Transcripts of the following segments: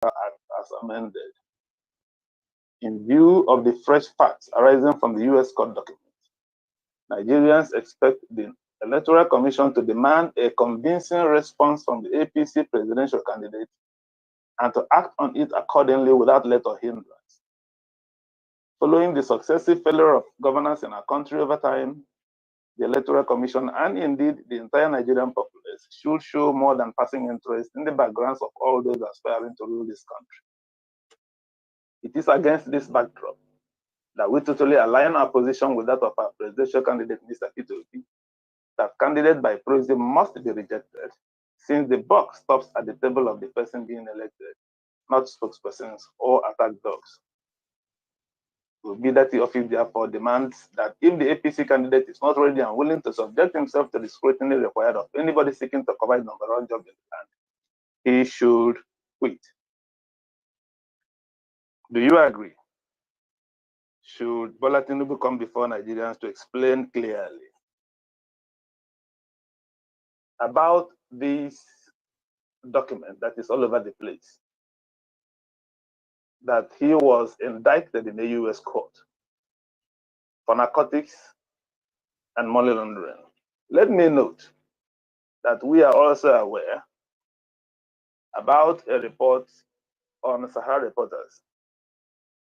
Act as amended. In view of the fresh facts arising from the US court documents, Nigerians expect the Electoral Commission to demand a convincing response from the APC presidential candidate and to act on it accordingly without let or hindrance. Following the successive failure of governance in our country over time, the Electoral Commission and indeed the entire Nigerian populace should show more than passing interest in the backgrounds of all those aspiring to rule this country. It is against this backdrop that we totally align our position with that of our presidential candidate, Mr. Peter Obi, that candidate by proxy must be rejected, since the buck stops at the table of the person being elected, not spokespersons or attack dogs. Obi that the office therefore demands that if the APC candidate is not ready and willing to subject himself to the scrutiny required of anybody seeking to cover his number one job in the land, he should quit. Do you agree? Should Bola Tinubu come before Nigerians to explain clearly about this document that is all over the place, that he was indicted in the US court for narcotics and money laundering? Let me note that we are also aware about a report on Sahara Reporters,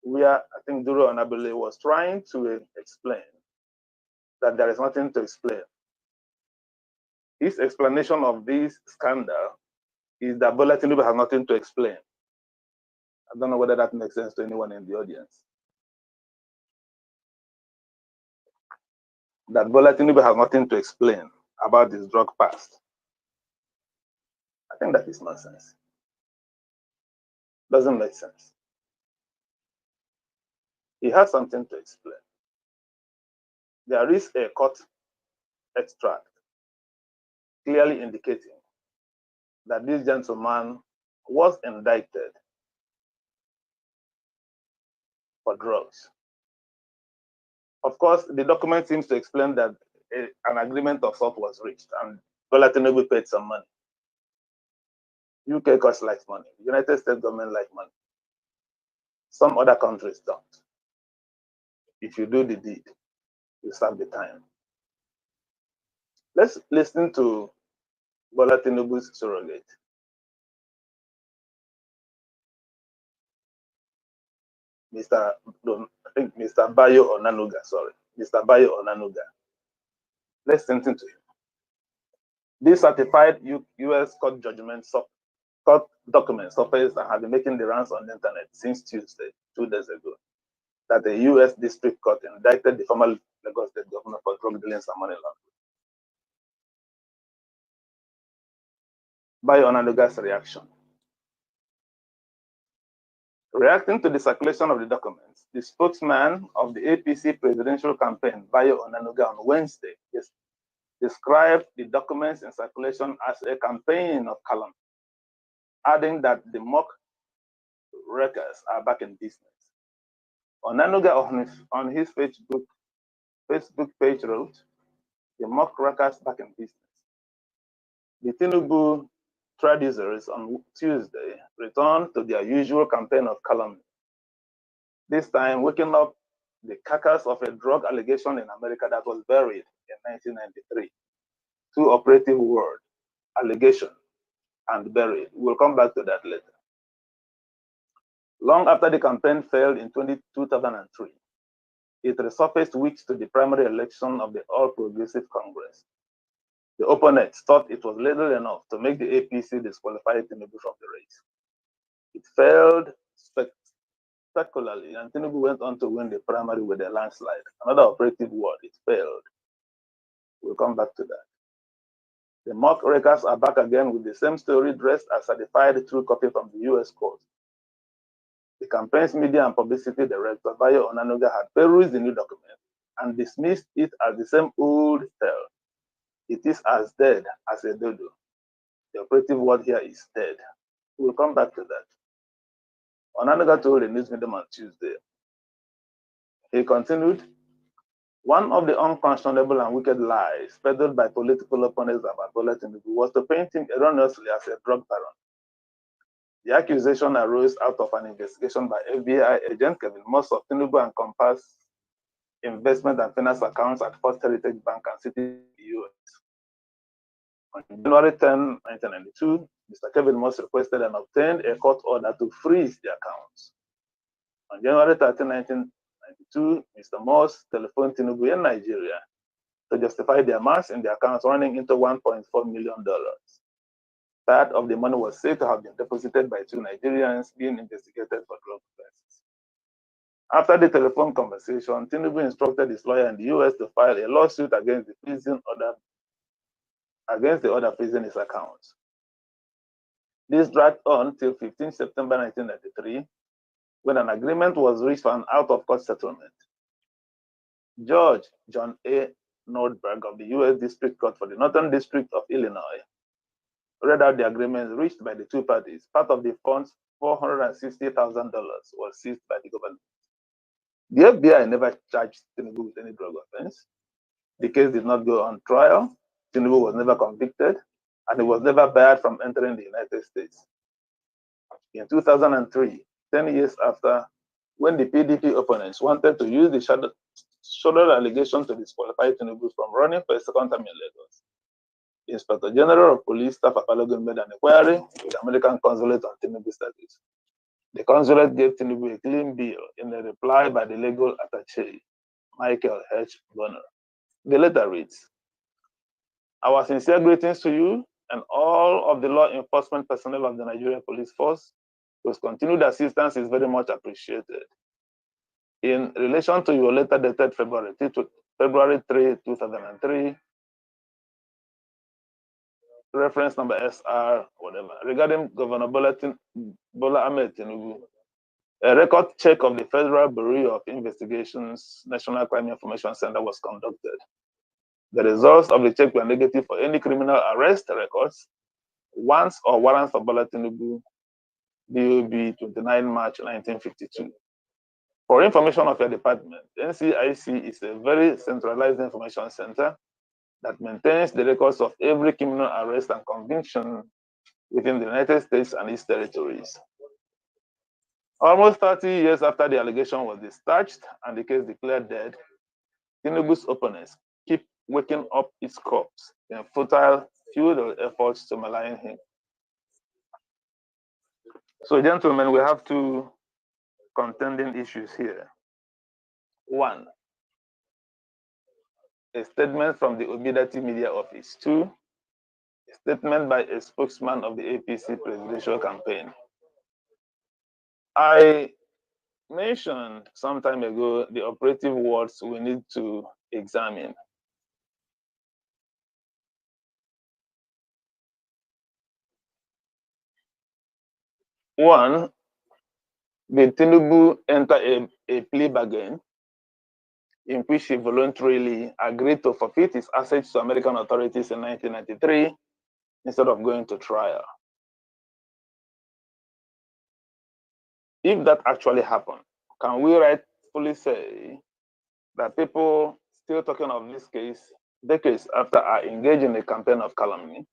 where I think Duro Onabule was trying to explain that there is nothing to explain. His explanation of this scandal is that Bola Tinubu has nothing to explain. I don't know whether that makes sense to anyone in the audience. That Bola Tinubu has nothing to explain about his drug past. I think that is nonsense. Doesn't make sense. He has something to explain. There is a court extract clearly indicating that this gentleman was indicted for drugs. Of course, the document seems to explain that an agreement of sort was reached and Bola Tinubu paid some money. UK costs like money. The United States government like money. Some other countries don't. If you do the deed, you serve the time. Let's listen to Bola Tinubu's surrogate. Mr. Bayo Onanuga, sorry. Mr. Bayo Onanuga. Let's listen to him. This certified US court judgment, court documents surfaced and have been making the rounds on the internet since Tuesday, 2 days ago, that the US District Court indicted the former Lagos State governor for drug dealings and money laundering. Bayo Onanuga's reaction. Reacting to the circulation of the documents, the spokesman of the APC presidential campaign, Bayo Onanuga, on Wednesday, described the documents in circulation as a campaign of calumny, adding that the mock wreckers are back in business. Onanuga on his Facebook page wrote, "The mock wreckers back in business." The Tinubu traducers on Tuesday returned to their usual campaign of calumny, this time waking up the carcass of a drug allegation in America that was buried in 1993. Two operative words, allegation and buried. We'll come back to that later. Long after the campaign failed in 2003, it resurfaced weeks to the primary election of the All Progressive Congress. The opponents thought it was little enough to make the APC disqualify Tinubu from the race. It failed spectacularly, and Tinubu went on to win the primary with a landslide. Another operative word, it failed. We'll come back to that. The mock wreckers are back again with the same story, dressed as certified true copy from the US court. The campaign's media and publicity director, Bayo Onanuga, had perused the new document and dismissed it as the same old tale. It is as dead as a dodo. The operative word here is dead. We'll come back to that. Onanuga told the news medium on Tuesday. He continued, "One of the unconscionable and wicked lies peddled by political opponents about Bola Tinubu was to paint him erroneously as a drug baron. The accusation arose out of an investigation by FBI agent Kevin Moss of Tinubu and Compass investment and finance accounts at First Heritage Bank and City in the US. On January 10, 1992, Mr. Kevin Moss requested and obtained a court order to freeze the accounts. On January 13, 1992, Mr. Moss telephoned Tinubu in Nigeria to justify the amounts in the accounts running into $1.4 million. Part of the money was said to have been deposited by two Nigerians being investigated for drug offenses. After the telephone conversation, Tinubu instructed his lawyer in the US to file a lawsuit against the order freezing his accounts. This dragged on till 15 September 1993, when an agreement was reached for an out-of-court settlement. Judge John A. Nordberg of the U.S. District Court for the Northern District of Illinois read out the agreement reached by the two parties. Part of the funds, $460,000, was seized by the government. The FBI never charged Tinubu with any drug offense. The case did not go on trial. Tinubu was never convicted, and he was never barred from entering the United States. In 2003, 10 years after, when the PDP opponents wanted to use the shoulder allegation to disqualify Tinubu from running for a second term in Lagos, the Inspector General of Police Staff Apalogun made an inquiry with the American consulate on Tinubu's status. The consulate gave Tinubu a clean bill in a reply by the legal attaché, Michael H. Bonner. The letter reads, "Our sincere greetings to you and all of the law enforcement personnel of the Nigeria Police Force, whose continued assistance is very much appreciated. In relation to your letter dated February 3, 2003, reference number SR, whatever, regarding Governor Bola Ahmed Tinubu, a record check of the Federal Bureau of Investigation's National Crime Information Center was conducted. The results of the check were negative for any criminal arrest records, warrants or warrants for Bola Tinubu, DOB 29 March 1952. For information of your department, NCIC is a very centralized information center that maintains the records of every criminal arrest and conviction within the United States and its territories." Almost 30 years after the allegation was discharged and the case declared dead, Tinubu's opponents keep waking up its corpse in futile efforts to malign him. So, gentlemen, we have two contending issues here. One, a statement from the Obidati Media Office. Two, a statement by a spokesman of the APC presidential campaign. I mentioned some time ago the operative words we need to examine. One, did Tinubu enter a plea bargain in which he voluntarily agreed to forfeit his assets to American authorities in 1993 instead of going to trial? If that actually happened, can we rightfully say that people still talking of this case decades after are engaged in a campaign of calumny?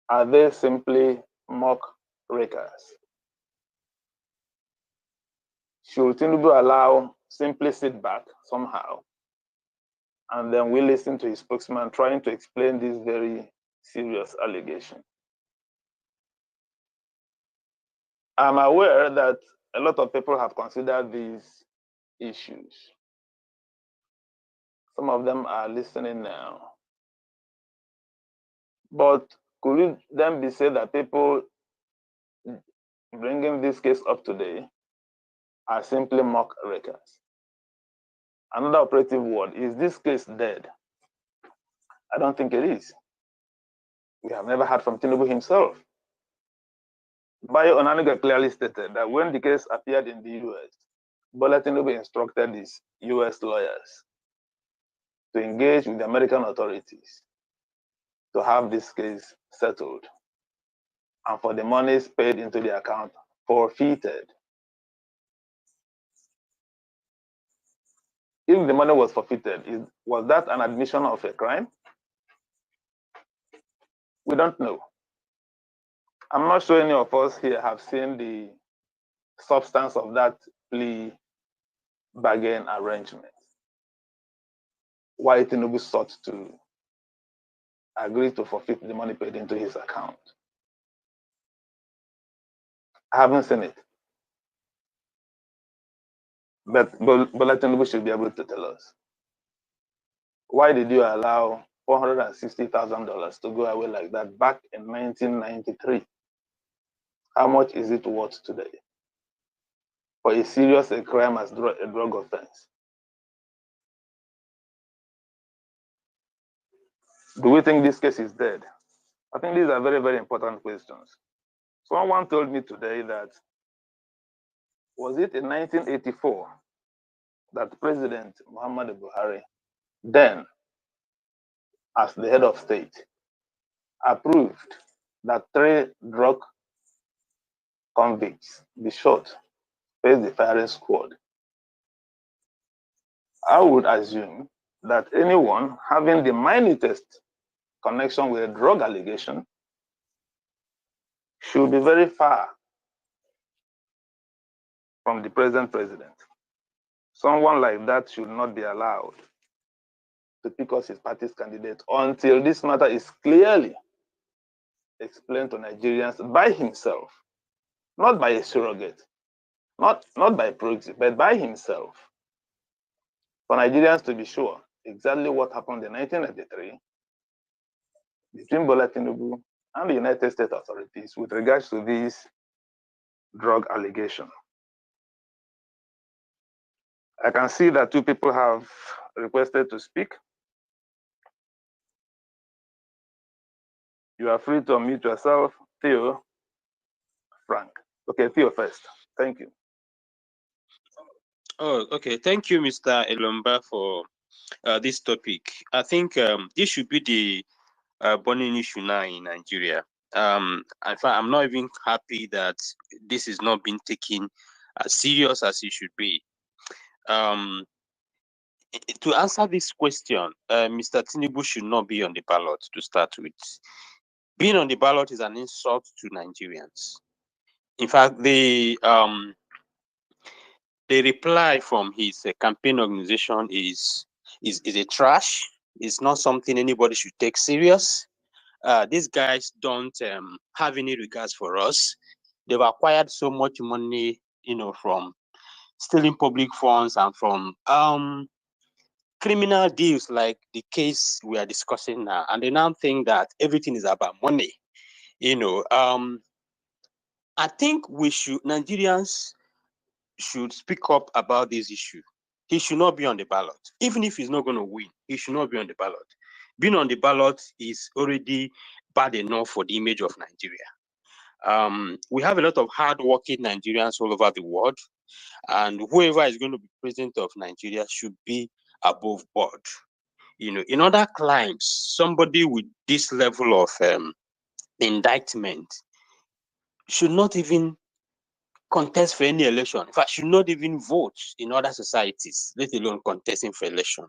Are they simply mock rakers? Should Tinubu simply sit back somehow, and then we listen to his spokesman trying to explain this very serious allegation? I'm aware that a lot of people have considered these issues. Some of them are listening now. But could it then be said that people bringing this case up today are simply mock rakers? Another operative word, is this case dead? I don't think it is. We have never heard from Tinubu himself. Bayo Onaniga clearly stated that when the case appeared in the US, Bola Tinubu instructed his US lawyers to engage with the American authorities to have this case settled and for the monies paid into the account forfeited. If the money was forfeited, was that an admission of a crime? We don't know. I'm not sure any of us here have seen the substance of that plea bargain arrangement. Why Tinubu sought to agree to forfeit the money paid into his account. I haven't seen it. But Bola Tinubu should be able to tell us. Why did you allow $460,000 to go away like that back in 1993? How much is it worth today? For a serious crime as a drug offense. Do we think this case is dead? I think these are very, very important questions. Someone told me today that, was it in 1984 that President Muhammadu Buhari, then as the head of state, approved that 3 drug convicts be shot, face the firing squad? I would assume that anyone having the minutest connection with a drug allegation should be very far from the present president. Someone like that should not be allowed to pick us his party's candidate until this matter is clearly explained to Nigerians by himself, not by a surrogate, not by proxy, but by himself, for Nigerians to be sure exactly what happened in 1993 between Bola Tinubu and the United States authorities with regards to this drug allegation. I can see that 2 people have requested to speak. You are free to unmute yourself. Theo, Frank. Okay, Theo first. Thank you. Oh, okay. Thank you, Mr. Elomba, for this topic. I think this should be the burning issue now in Nigeria. In fact, I'm not even happy that this is not being taken as serious as it should be. To answer this question, Mr. Tinubu should not be on the ballot to start with. Being on the ballot is an insult to Nigerians. In fact, the reply from his campaign organization is a trash. It's not something anybody should take serious. These guys don't have any regards for us. They've acquired so much money, from stealing public funds and from criminal deals like the case we are discussing now. And they now think that everything is about money. I think Nigerians should speak up about this issue. He should not be on the ballot. Even if he's not going to win, he should not be on the ballot. Being on the ballot is already bad enough for the image of Nigeria. We have a lot of hardworking Nigerians all over the world, and whoever is going to be president of Nigeria should be above board. In other climes, somebody with this level of indictment should not even contest for any election. In fact, should not even vote in other societies, let alone contesting for election.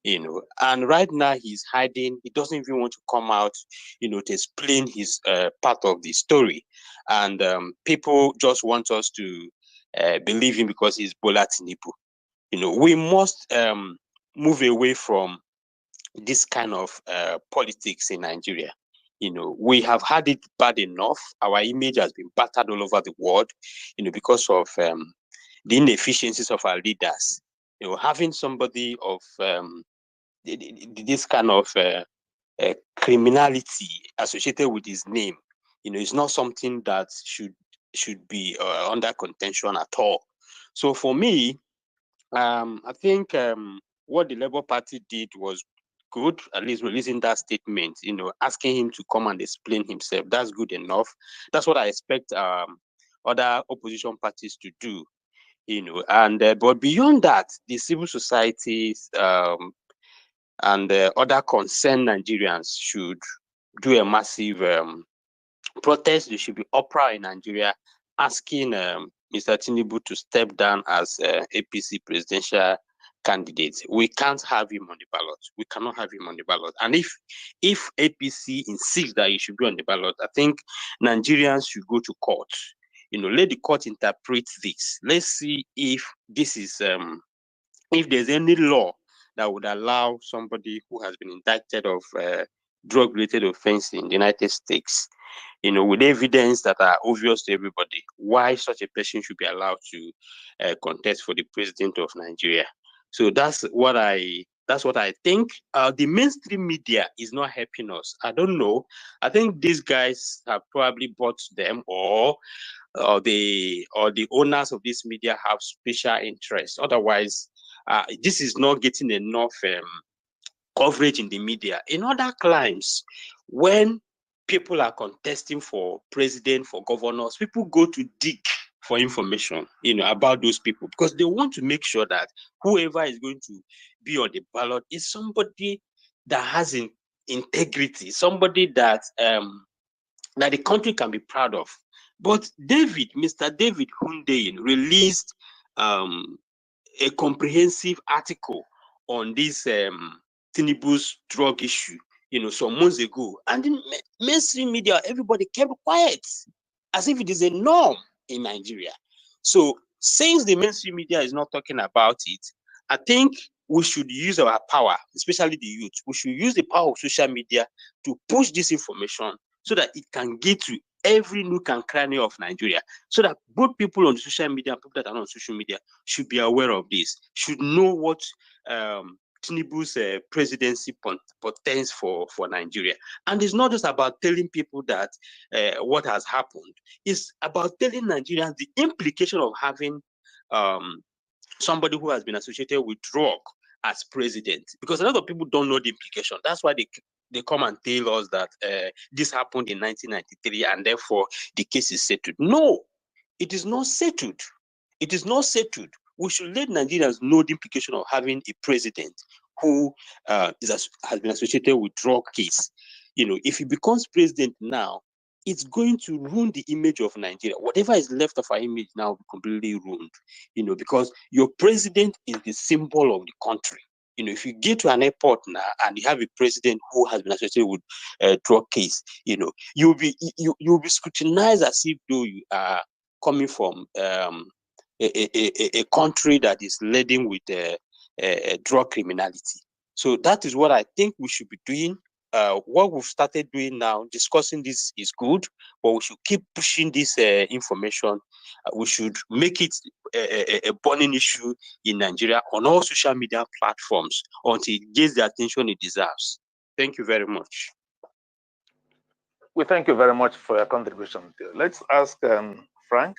And right now he's hiding. He doesn't even want to come out, to explain his part of the story. And people just want us to believe him because he's Bola Tinubu. We must move away from this kind of politics in Nigeria. We have had it bad enough. Our image has been battered all over the world, because of the inefficiencies of our leaders. Having somebody of this kind of criminality associated with his name, it's not something that should be under contention at all. So for me, I think what the Labour Party did was good, at least releasing that statement, asking him to come and explain himself. That's good enough. That's what I expect other opposition parties to do, and but beyond that, the civil societies and other concerned Nigerians should do a massive protest. There should be uproar in Nigeria asking Mr. Tinubu to step down as APC presidential candidate. We can't have him on the ballot. We cannot have him on the ballot. And if APC insists that he should be on the ballot, I think Nigerians should go to court. Let the court interpret this. Let's see if this is if there's any law that would allow somebody who has been indicted of drug-related offense in the United States, with evidence that are obvious to everybody, why such a person should be allowed to contest for the president of Nigeria. So that's what I think. The mainstream media is not helping us. I don't know. I think these guys have probably bought them, or the owners of this media have special interest. Otherwise, this is not getting enough coverage in the media. In other climes, when people are contesting for president, for governors, people go to dig for information, about those people, because they want to make sure that whoever is going to be on the ballot is somebody that has integrity, somebody that that the country can be proud of. But Mr. David Hundeyin released a comprehensive article on this Tinubu's drug issue, some months ago. And in mainstream media, everybody kept quiet, as if it is a norm in Nigeria. So since the mainstream media is not talking about it, I think we should use our power, especially the youth. We should use the power of social media to push this information so that it can get to every nook and cranny of Nigeria, so that both people on social media and people that are not on social media should be aware of this, should know what Tinubu's presidency portends for Nigeria. And it's not just about telling people that what has happened. It's about telling Nigerians the implication of having somebody who has been associated with drug as president, because a lot of people don't know the implication. That's why they come and tell us that this happened in 1993 and therefore the case is settled. No, it is not settled. It is not settled. We should let Nigerians know the implication of having a president who has been associated with drug case. If he becomes president now, it's going to ruin the image of Nigeria. Whatever is left of our image now will be completely ruined, because your president is the symbol of the country. If you get to an airport now and you have a president who has been associated with a drug case, you'll be scrutinized as if though you are coming from a country that is laden with drug criminality. So that is what I think we should be doing. What we've started doing now, discussing this, is good, but we should keep pushing this information. We should make it a burning issue in Nigeria on all social media platforms until it gets the attention it deserves. Thank you very much. We thank you very much for your contribution. Let's ask Frank.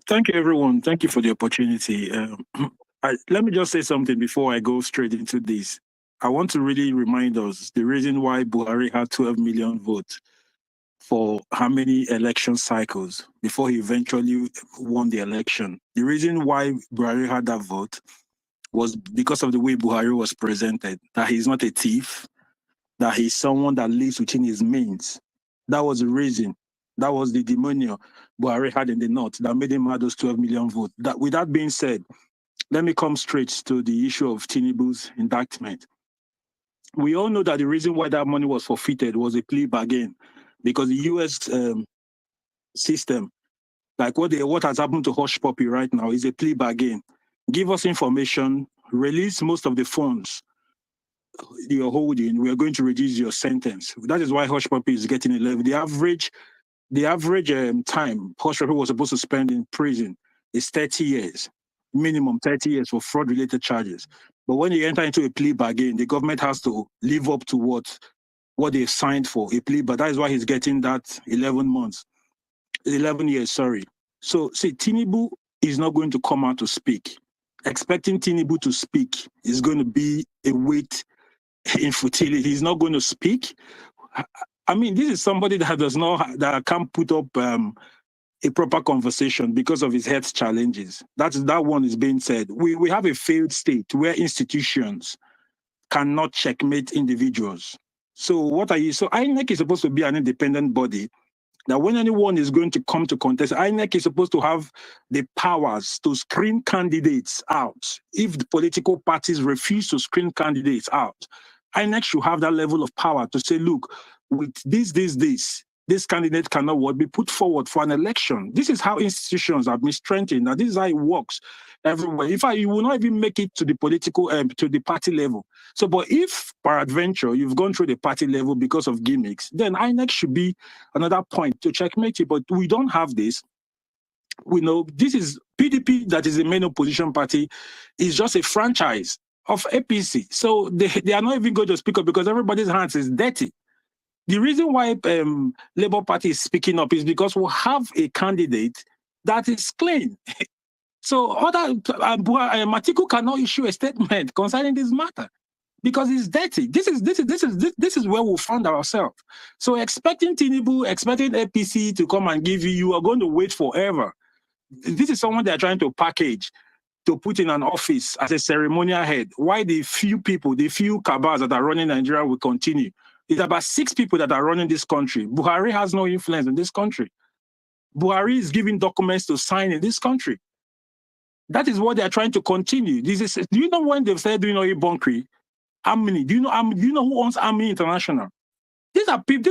Thank you, everyone. Thank you for the opportunity. Let me just say something before I go straight into this. I want to really remind us the reason why Buhari had 12 million votes for how many election cycles before he eventually won the election. The reason why Buhari had that vote was because of the way Buhari was presented, that he's not a thief, that he's someone that lives within his means. That was the reason. That was the demonio Buhari had in the north that made him have those 12 million votes. With that being said, let me come straight to the issue of Tinubu's indictment. We all know that the reason why that money was forfeited was a plea bargain, because the U.S. system, like what has happened to Hush Puppy right now, is a plea bargain. Give us information, release most of the funds you're holding, we are going to reduce your sentence. That is why Hush Puppy is getting 11. The average time Hush Puppy was supposed to spend in prison is 30 years, minimum 30 years for fraud-related charges. But when you enter into a plea bargain, the government has to live up to what they signed for, a plea, but that is why he's getting that 11 years, sorry. So, see, Tinubu is not going to come out to speak. Expecting Tinubu to speak is going to be a weight in futility. He's not going to speak. I mean, this is somebody that can't put up a proper conversation because of his health challenges. That one is being said. We have a failed state where institutions cannot checkmate individuals. So INEC is supposed to be an independent body Now, when anyone is going to come to contest, INEC is supposed to have the powers to screen candidates out. If the political parties refuse to screen candidates out, INEC should have that level of power to say, look, with this candidate cannot be put forward for an election. This is how institutions have been strengthened. Now, this is how it works everywhere. In fact, you will not even make it to the political, to the party level. So, but if peradventure you've gone through the party level because of gimmicks, then INEC should be another point to checkmate it. But we don't have this. We know this is PDP, that is the main opposition party, is just a franchise of APC. So they are not even going to speak up because everybody's hands is dirty. The reason why Labour Party is speaking up is because we have a candidate that is clean. So Matiku cannot issue a statement concerning this matter because it's dirty. This is where we found ourselves. So expecting Tinubu, expecting APC to come and give you are going to wait forever. This is someone they're trying to package to put in an office as a ceremonial head. Why the few people, the few cabals that are running Nigeria will continue? It's about 6 people that are running this country. Buhari has no influence in this country. Buhari is giving documents to sign in this country. That is what they are trying to continue. Do you know when they've started doing oil bunkering? Amini. Do you know who owns Amini International? These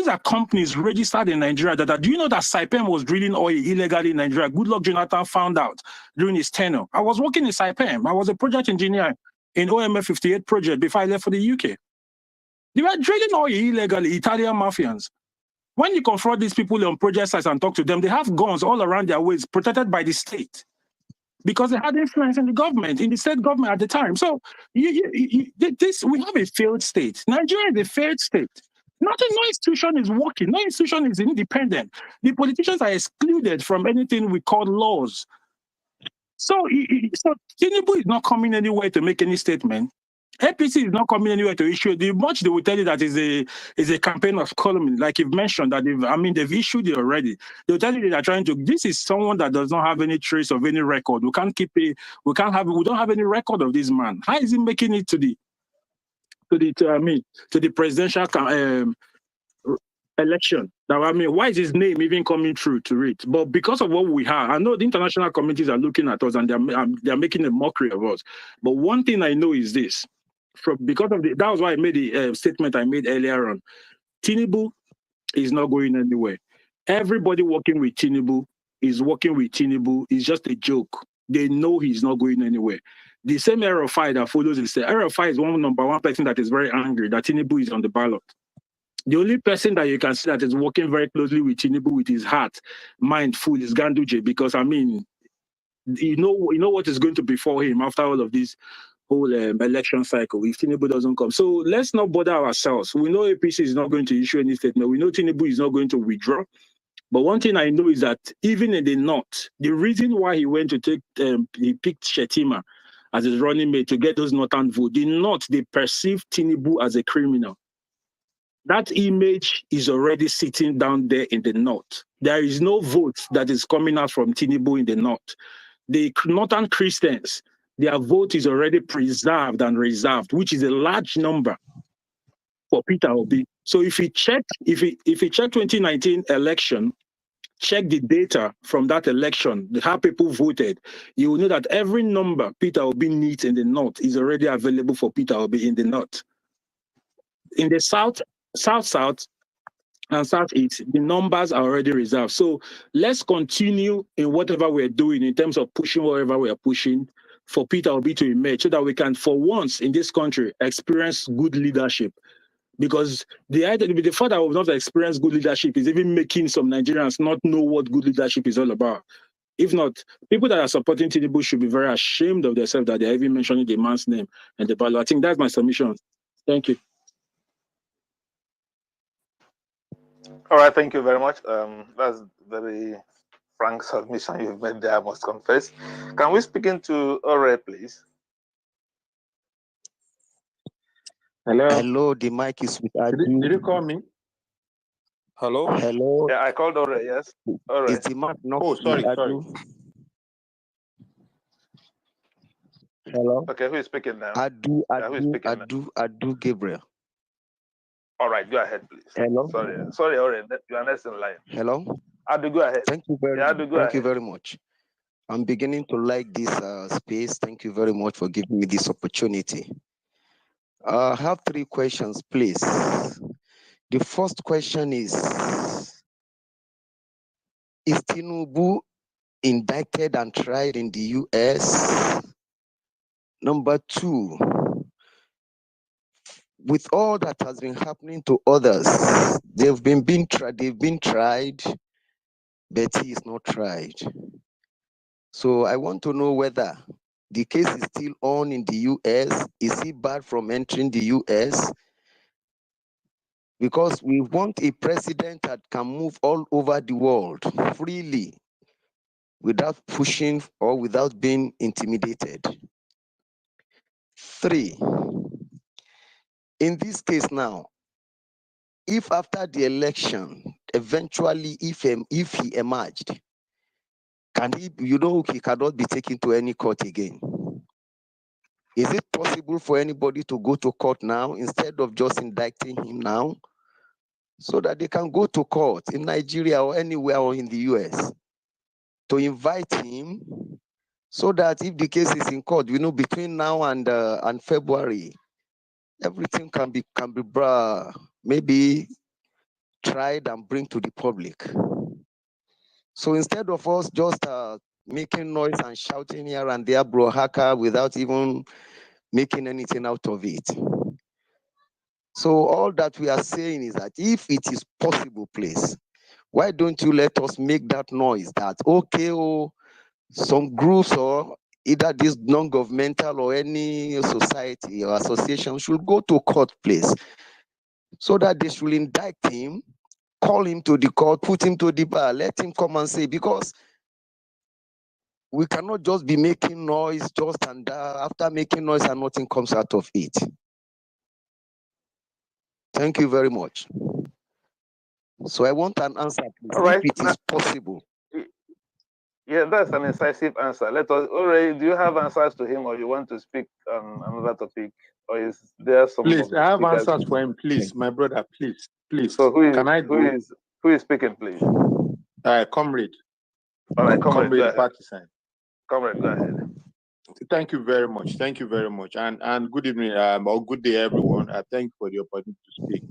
are companies registered in Nigeria. Do you know that Saipem was drilling oil illegally in Nigeria? Goodluck Jonathan found out during his tenure. I was working in Saipem. I was a project engineer in OMF 58 project before I left for the UK. They were drilling oil illegally, Italian mafians. When you confront these people on project sites and talk to them, they have guns all around their waist, protected by the state, because they had influence in the government, in the state government at the time. So we have a failed state. Nigeria is a failed state. No institution is working. No institution is independent. The politicians are excluded from anything we call laws. So Tinubu is not coming anywhere to make any statement. APC is not coming anywhere to issue. The much they will tell you that is a campaign of calumny, like you've mentioned that they've issued it already. They'll tell you they're trying to. This is someone that does not have any trace of any record. We don't have any record of this man. How is he making it to the presidential election? Now, why is his name even coming through to it? But because of what we have, I know the international communities are looking at us and they're making a mockery of us. But one thing I know is this. That was why I made the statement I made earlier on. Tinubu is not going anywhere. Everybody working with Tinubu is working with Tinubu. It's just a joke. They know he's not going anywhere. The same RFI that follows is RFI is number one person that is very angry that Tinubu is on the ballot. The only person that you can see that is working very closely with Tinubu with his heart, mind full is Ganduje, because you know what is going to befall him after all of this whole election cycle if Tinubu doesn't come. So let's not bother ourselves. We know APC is not going to issue any statement. We know Tinubu is not going to withdraw. But one thing I know is that even in the North, the reason why he went to he picked Shetima as his running mate to get those Northern votes, the North, they perceive Tinubu as a criminal. That image is already sitting down there in the North. There is no vote that is coming out from Tinubu in the North. The Northern Christians, their vote is already preserved and reserved, which is a large number for Peter Obi. So if you check 2019 election, check the data from that election, how people voted, you will know that every number Peter Obi needs in the North is already available for Peter Obi in the North. In the South, and Southeast, the numbers are already reserved. So let's continue in whatever we're doing in terms of pushing whatever we are pushing for Peter Obi to emerge so that we can, for once in this country, experience good leadership. Because the fact that we've not experienced good leadership is even making some Nigerians not know what good leadership is all about. If not, people that are supporting Tinubu should be very ashamed of themselves that they're even mentioning the man's name and the ballot. I think that's my submission. Thank you. All right, thank you very much. That's very frank submission you've made there, I must confess. Can we speak into Ore, please? Hello. Hello, the mic is with Adu. Did you call me? Hello. Hello. Yeah, I called Ore, yes. Ore. Is the mic not sorry. Hello. Okay, who is speaking now? Adu who is speaking now? Adu Gabriel. All right, go ahead, please. Hello. Sorry, Oren, you are next in line. Hello. Adu, go ahead. Thank you very Yeah, much. go Thank you ahead. very much. I'm beginning to like this space. Thank you very much for giving me this opportunity. I have 3 questions, please. The first question is Tinubu indicted and tried in the US? Number 2, with all that has been happening to others, they've been tried, but he is not tried. So I want to know whether the case is still on in the US. Is he barred from entering the US? Because we want a president that can move all over the world freely without pushing or without being intimidated. 3, in this case now, if after the election, eventually, if he emerged, can he, he cannot be taken to any court again. Is it possible for anybody to go to court now instead of just indicting him now, so that they can go to court in Nigeria or anywhere or in the US to invite him, so that if the case is in court, between now and February, everything can be maybe tried and bring to the public. So instead of us just making noise and shouting here and there, bro hacker, without even making anything out of it. So all that we are saying is that if it is possible, please, why don't you let us make that noise that, okay, some groups or either this non-governmental or any society or association should go to court, please, so that they should indict him, call him to the court, put him to the bar, let him come and say, because we cannot just be making noise after making noise and nothing comes out of it. Thank you very much. So I want an answer, please, All right. if it is possible. Yeah, that's an incisive answer. Already, do you have answers to him, or you want to speak on another topic, or is there some? Please, I have speakers? answers for him. Please, my brother, please. So can I go? Who is speaking, please? Comrade. All right, comrade, go ahead. Partisan. Comrade, go ahead. Thank you very much. And good evening, or good day, everyone. Thank you for the opportunity to speak.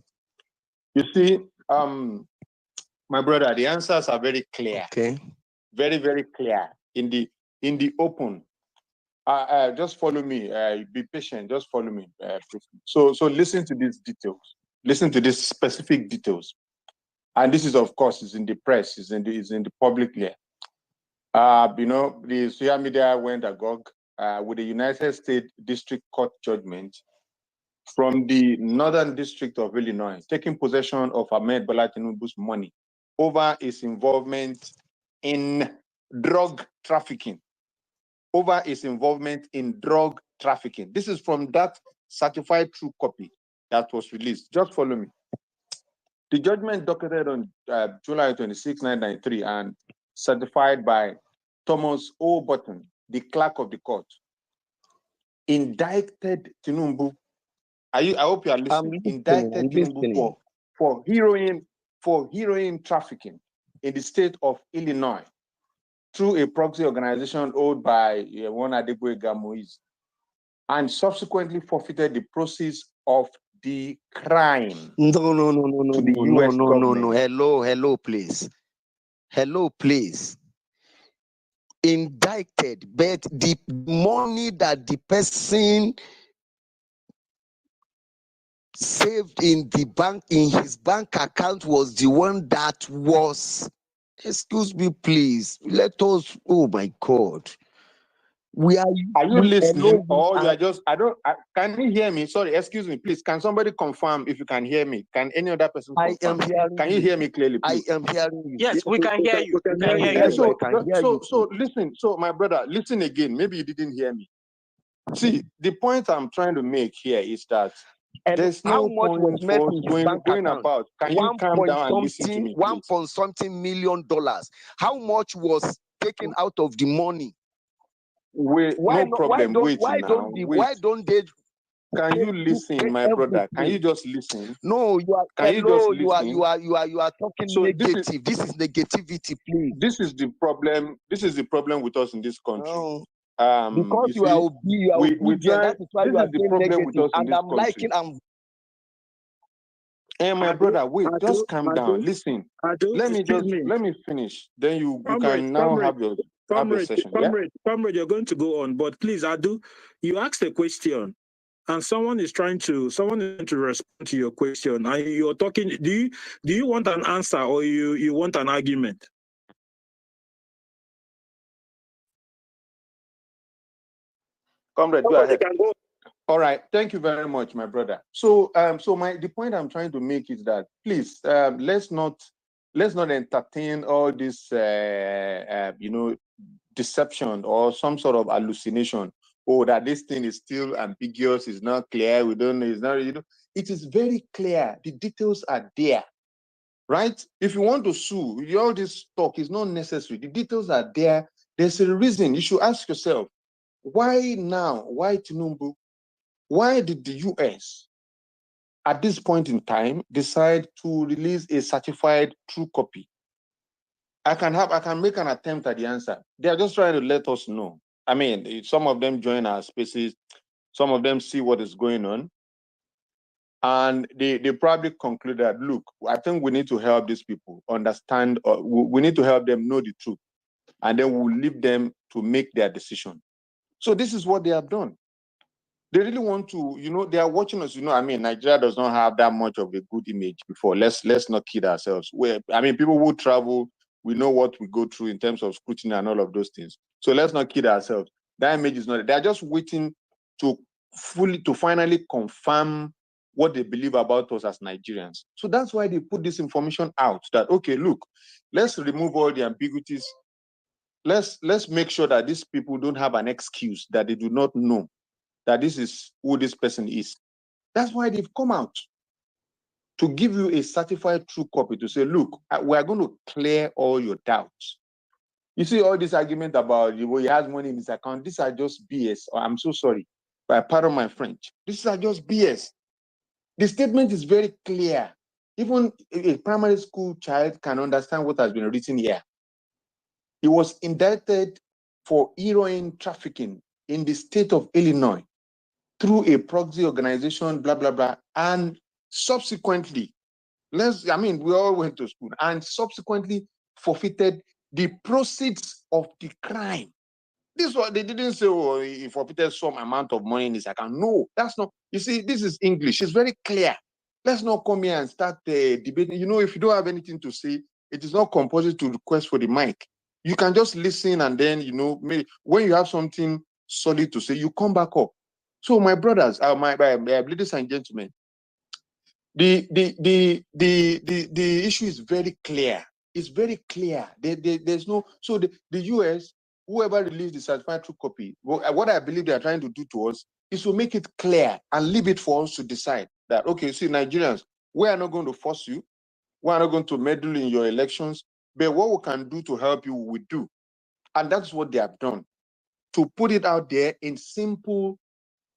You see, my brother, the answers are very clear. Okay. Very, very clear in the open. Just follow me. Be patient. Just follow me. So listen to these details. Listen to these specific details. And this is, of course, is in the press. Is in the public layer. The social media went agog with the United States District Court judgment from the Northern District of Illinois taking possession of Ahmed Ballot Tinubu's money over his involvement in drug trafficking. This is from that certified true copy that was released. Just follow me. The judgment docketed on July 26, 1993 and certified by Thomas O. Button, the clerk of the court, indicted Tinubu. I hope you are listening. Indicted Tinubu for heroin trafficking in the state of Illinois through a proxy organization owned by one Adegboyega Moise, and subsequently forfeited the proceeds of the crime. No. To the US government. No. Hello, please. Indicted, but the money that the person saved in the bank, in his bank account, was the one that was, excuse me, please, let us, oh my God. Are you listening, or you are just, can you hear me? Sorry, excuse me, please. Can somebody confirm if you can hear me? Can any other person confirm? I am hearing. Can you hear me clearly, please? I am hearing you. Yes, we can hear you. We can hear you. So listen, so my brother, listen again. Maybe you didn't hear me. See, the point I'm trying to make here is that there's no point for going about. Can you calm down and listen to me, please? $1.something million. How much was taken out of the money? Why don't they Can you listen, my brother? Can you just listen? No, you are. Can you just listen? You are talking So negative. This is negativity, please. This is the problem. This is the problem with us in this country. No. Because you are obedient, that is why you are saying negative. And I'm liking. Hey, my brother, wait, just calm down. Listen, let me finish. Then you can now have your session. Comrade, you're going to go on, but please, Adu, you asked a question, and someone is trying to respond to your question. And you're talking. Do you want an answer or you want an argument? Comrade, go ahead. All right, thank you very much, my brother. So, the point I'm trying to make is that please, let's not entertain all this, deception or some sort of hallucination. Oh, that this thing is still ambiguous, it's not clear. We don't know. It's not. It is very clear. The details are there, right? If you want to sue, all this talk is not necessary. The details are there. There's a reason. You should ask yourself, why now? Why Tinubu? Why did the US, at this point in time, decide to release a certified true copy? I can make an attempt at the answer. They are just trying to let us know. I mean, some of them join our spaces, some of them see what is going on, and they probably conclude that, look, I think we need to help these people understand, or we need to help them know the truth, and then we'll leave them to make their decision. So this is what they have done. They really want to, they are watching us. I mean, Nigeria does not have that much of a good image before. Let's not kid ourselves. People who travel, we know what we go through in terms of scrutiny and all of those things. So let's not kid ourselves. That image is not. They're just waiting to finally confirm what they believe about us as Nigerians. So that's why they put this information out. That, okay, look, let's remove all the ambiguities. Let's make sure that these people don't have an excuse that they do not know that this is who this person is. That's why they've come out to give you a certified true copy to say, look, we are going to clear all your doubts. You see all this argument about he has money in his account. These are just BS. I'm so sorry, but pardon my French. These are just BS. The statement is very clear. Even a primary school child can understand what has been written here. He was indicted for heroin trafficking in the state of Illinois through a proxy organization, blah, blah, blah. And subsequently, we all went to school, and subsequently forfeited the proceeds of the crime. This one, they didn't say, oh, he forfeited some amount of money in his account. No, that's not. You see, this is English. It's very clear. Let's not come here and start debating. If you don't have anything to say, it is not compulsory to request for the mic. You can just listen, and then, maybe when you have something solid to say, you come back up. So, my brothers, my ladies and gentlemen, the issue is very clear. It's very clear. There's no. So the US, whoever released the certified true copy, what I believe they are trying to do to us is to make it clear and leave it for us to decide that, okay, see, Nigerians, we are not going to force you. We are not going to meddle in your elections. But what we can do to help you, we do. And that's what they have done. To put it out there in simple,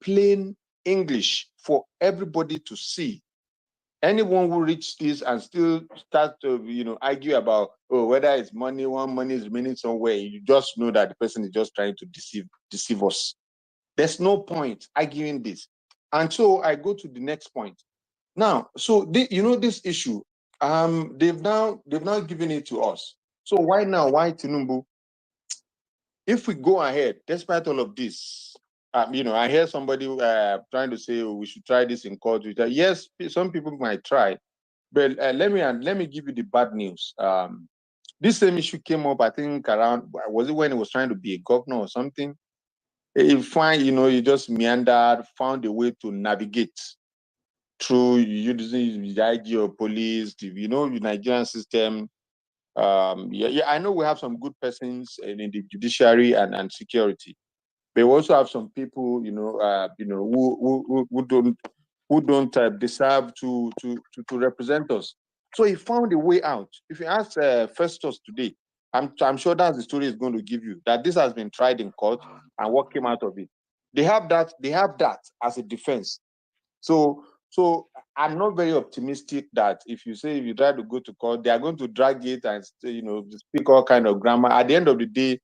plain English for everybody to see. Anyone who reads this and still start to argue about whether it's money is remaining somewhere, you just know that the person is just trying to deceive us. There's no point arguing this. And so I go to the next point. Now, so this issue, they've now given it to us. So why now? Why Tinubu? If we go ahead, despite all of this, I hear somebody trying to say, we should try this in court. Yes, some people might try, but let me give you the bad news. This same issue came up, I think, around, was it when he was trying to be a governor or something? He just meandered, found a way to navigate through using the IG or police, the Nigerian system. I know we have some good persons in the judiciary and security, but we also have some people, who don't deserve to represent us. So he found a way out. If you ask Festus today, I'm sure that's the story is going to give you, that this has been tried in court and what came out of it. They have that as a defense. So I'm not very optimistic that if you try to go to court, they are going to drag it and speak all kind of grammar. At the end of the day,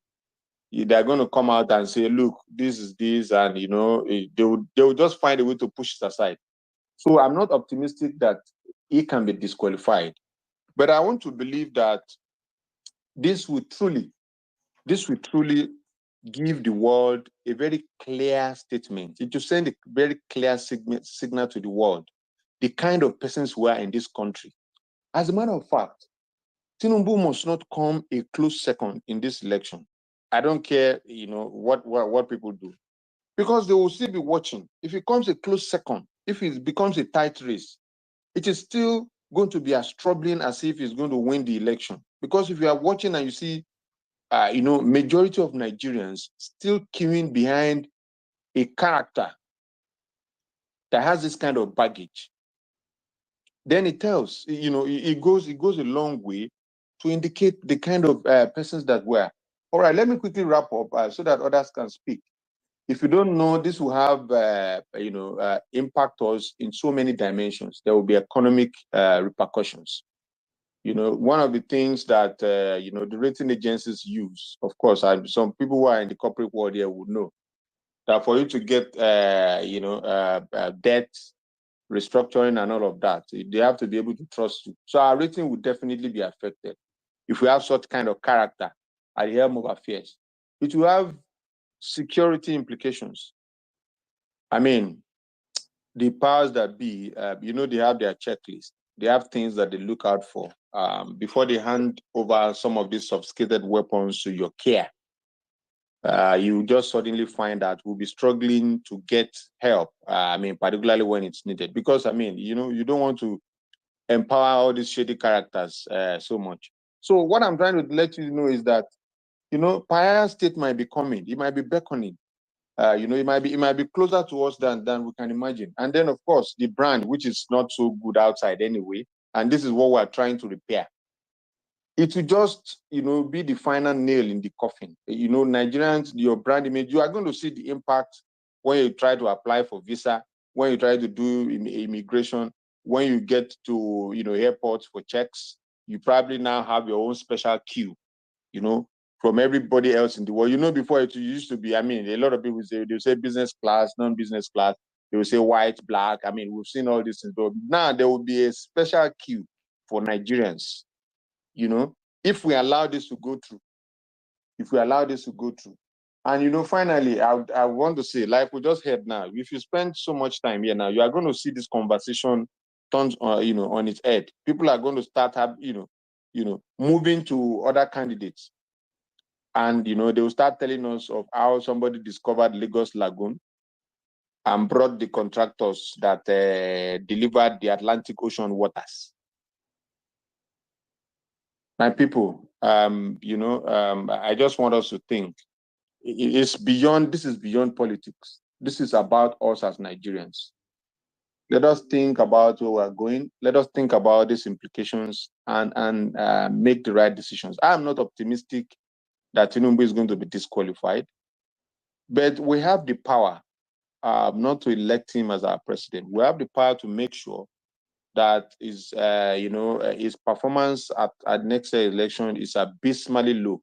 they're going to come out and say, look, this is this, and they will just find a way to push it aside. So I'm not optimistic that he can be disqualified. But I want to believe that this will truly give the world a very clear statement. It will send a very clear signal to the world, the kind of persons who are in this country. As a matter of fact, Tinubu must not come a close second in this election. I don't care, what people do, because they will still be watching. If it comes a close second, if it becomes a tight race, it is still going to be as troubling as if he's going to win the election. Because if you are watching and you see, majority of Nigerians still queuing behind a character that has this kind of baggage, then it tells, it goes a long way to indicate the kind of persons that were. All right, let me quickly wrap up so that others can speak. If you don't know, this will have, impact us in so many dimensions. There will be economic repercussions. One of the things that, the rating agencies use, of course, and some people who are in the corporate world here would know, that for you to get, debt, restructuring and all of that, they have to be able to trust you. So our rating would definitely be affected if we have such kind of character at the helm of affairs. It will have security implications. I mean, the powers that be, they have their checklist. They have things that they look out for before they hand over some of these sophisticated weapons to your care. You just suddenly find that we'll be struggling to get help. Particularly when it's needed, because you don't want to empower all these shady characters so much. So what I'm trying to let you know is that, Pariah State might be coming. It might be beckoning. It might be closer to us than we can imagine. And then, of course, the brand, which is not so good outside anyway, and this is what we're trying to repair. It will just, be the final nail in the coffin. Nigerians, your brand image, you are going to see the impact when you try to apply for visa, when you try to do immigration, when you get to, airports for checks. You probably now have your own special queue, from everybody else in the world. Before it used to be, a lot of people say, they say business class, non-business class, they will say white, black. We've seen all these things. But now there will be a special queue for Nigerians, if we allow this to go through. And, finally, I want to say, like we just heard now, if you spend so much time here now, you are going to see this conversation turns on its head. People are going to start moving to other candidates. And, they will start telling us of how somebody discovered Lagos Lagoon and brought the contractors that delivered the Atlantic Ocean waters. My people, I just want us to think. This is beyond politics. This is about us as Nigerians. Let us think about where we're going. Let us think about these implications and make the right decisions. I'm not optimistic that Tinubu is going to be disqualified, but we have the power not to elect him as our president. We have the power to make sure that his performance at next year's election is abysmally low,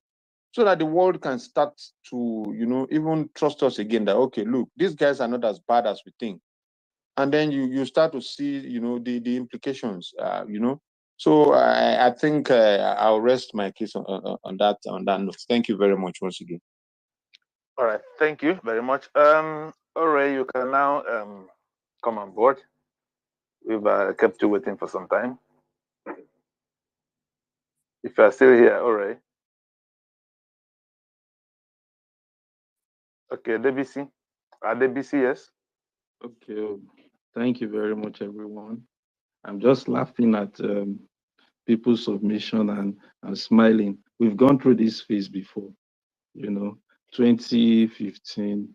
so that the world can start to, even trust us again that, okay, look, these guys are not as bad as we think. And then you start to see, the implications, So I think I'll rest my case on that note. Thank you very much once again. All right, thank you very much. Ore, you can now come on board. We've kept you waiting for some time. If you are still here, Ore. Okay, DBC. DBC, yes. Okay, thank you very much, everyone. I'm just laughing at people's submission and smiling. We've gone through this phase before, 2015,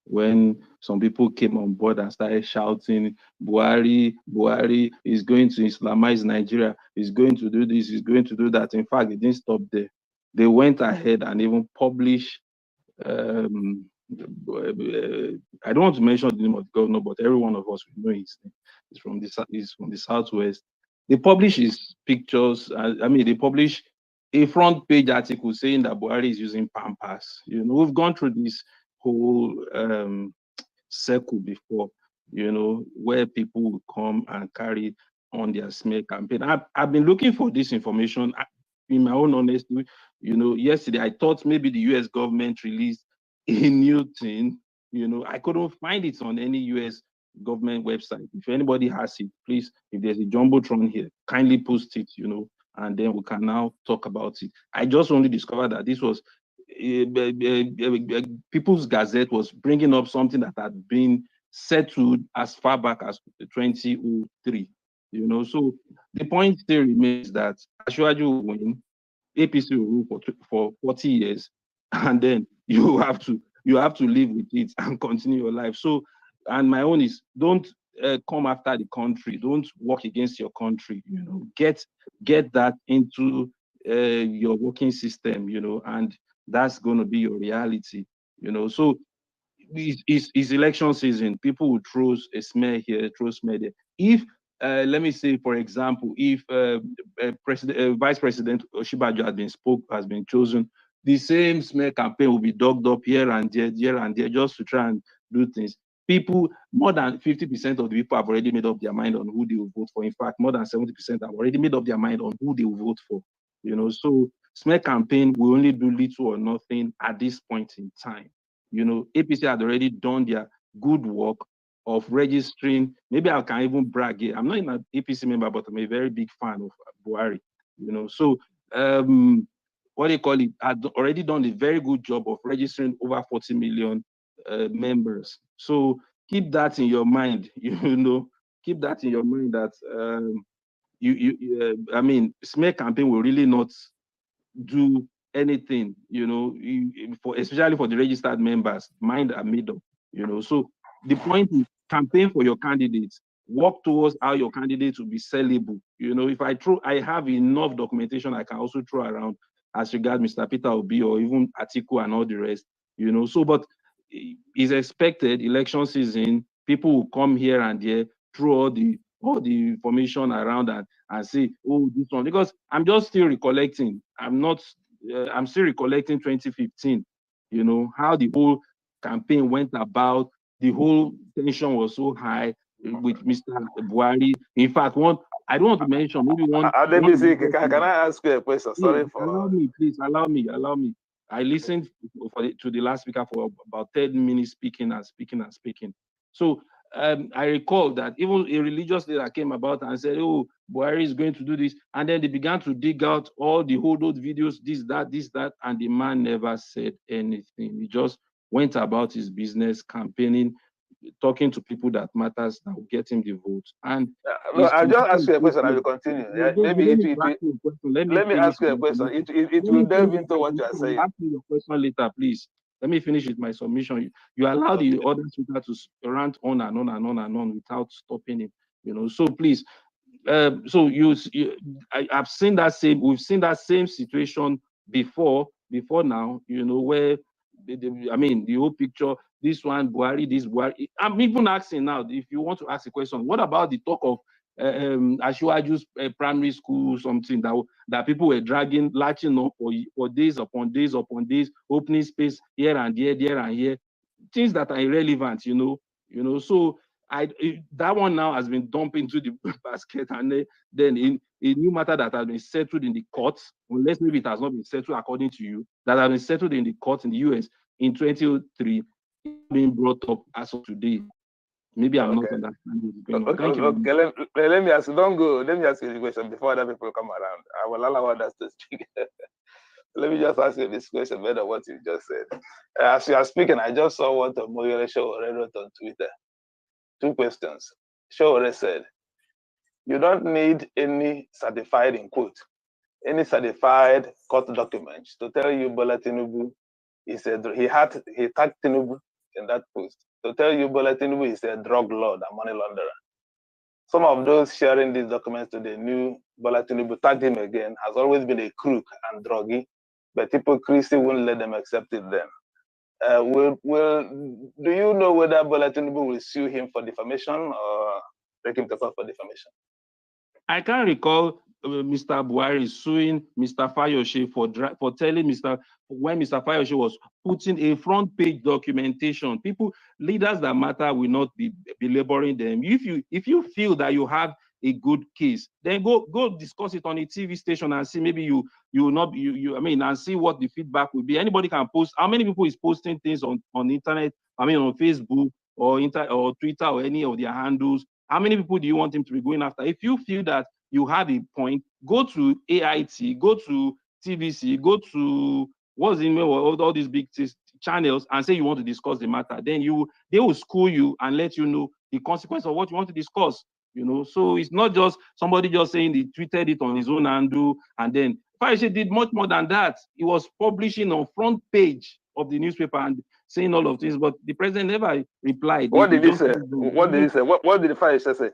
when some people came on board and started shouting, Buhari is going to Islamize Nigeria, he's going to do this, he's going to do that. In fact, they didn't stop there. They went ahead and even published I don't want to mention the name of the governor, but every one of us will know his name. He's from the southwest. They publish his pictures. I mean, they publish a front page article saying that Buhari is using Pampers. You know, we've gone through this whole circle before, you know, where people will come and carry on their smear campaign. I've been looking for this information. In my own honesty, you know, yesterday I thought maybe the US government released a new thing. You know, I couldn't find it on any US government website. If anybody has it, please, if there's a jumbotron here, kindly post it, you know, and then we can now talk about it. I just only discovered that this was People's Gazette was bringing up something that had been settled as far back as 2003. You know, so the point still remains that Ashwaju will win, APC will rule for 40 years, and then you have to live with it and continue your life. So, and my own is, don't come after the country, don't work against your country. You know, get that into your working system. You know, and that's going to be your reality. You know, so it's election season. People will throw a smear here, throw smear there. If let me say, for example, if Vice President Osinbajo has been chosen, the same smear campaign will be dug up here and there, just to try and do things. People, more than 50% of the people have already made up their mind on who they will vote for. In fact, more than 70% have already made up their mind on who they will vote for. You know, so smear campaign will only do little or nothing at this point in time. You know, APC had already done their good work of registering. Maybe I can even brag here. I'm not an APC member, but I'm a very big fan of Buhari. You know, so what do you call it? Had already done a very good job of registering over 40 million members. So keep that in your mind. You know, keep that in your mind that I mean, smear campaign will really not do anything, you know, especially for the registered members. Mind are made up, you know. So the point is, campaign for your candidates, work towards how your candidates will be sellable. You know, if I have enough documentation I can also throw around as regards Mr. Peter Obi or even Atiku and all the rest, you know. So, but it's expected election season, people will come here and there, throw all the information around and say, oh, this one, because I'm just still recollecting. I'm still recollecting 2015, you know, how the whole campaign went about. The whole tension was so high with Mr. Buhari. In fact, I don't want to mention, maybe one. Can I ask you a question? Sorry for. Allow me, please. Allow me. I listened to the last speaker for about 10 minutes, speaking. So I recall that even a religious leader came about and said, oh, Buhari is going to do this. And then they began to dig out all the hold videos, this, that. And the man never said anything. He just went about his business, campaigning, talking to people that matters, that will get him the vote. And no, I'll just ask you a question. I will continue. Yeah, maybe let me ask you a question. It will delve into what you are saying. Ask me your question later, please. Let me finish with my submission. You allow the other speaker to rant on and on and on and on without stopping him. You know, so please. So I've seen that same. We've seen that same situation before now. You know, where I mean, the whole picture. This one, Buhari, this Buhari. I'm even asking now, if you want to ask a question, what about the talk of Asiwaju's primary school, something that people were latching up for days upon days upon days, opening space here and there and here, things that are irrelevant, you know. So that one now has been dumped into the basket, and then in a new matter that has been settled in the courts, unless maybe it has not been settled according to you, that has been settled in the courts in the US in 2003, being brought up as of today. Maybe I'm not understanding what's going on. Thank you. Okay, let me ask you, don't go. Let me ask you the question before other people come around. I will allow others to speak. Let me just ask you this question based on what you just said. As you are speaking, I just saw what Moyole Showore wrote on Twitter. 2 questions. Showore said, you don't need any certified, in quote, any certified court documents to tell you Bola Tinubu, he said he tagged Tinubu in that post to tell you Bola Tinubu is a drug lord and money launderer. Some of those sharing these documents to the new Bola Tinubu, tagged him again, has always been a crook and druggie, but hypocrisy won't let them accept it then. Do you know whether Ballot will sue him for defamation or take him to court for defamation? I can't recall Mr. Buhari suing Mr. Fayoshe for telling when Mr. Fayoshe was putting a front page documentation. Leaders that matter will not be belaboring them. If you feel that you have a good case, then go discuss it on a TV station and see, maybe you will not and see what the feedback will be. Anybody can post. How many people is posting things on internet? On Facebook or Twitter or any of their handles? How many people do you want him to be going after? If you feel that you have a point, go to AIT, go to TVC, go to all these big channels and say you want to discuss the matter. Then they will school you and let you know the consequence of what you want to discuss. So it's not just somebody just saying he tweeted it on his own handle, and then Fayoshe did much more than that. He was publishing on front page of the newspaper and saying all of this, but the president never replied. What did he say? What did he say? What did the Fayoshe say?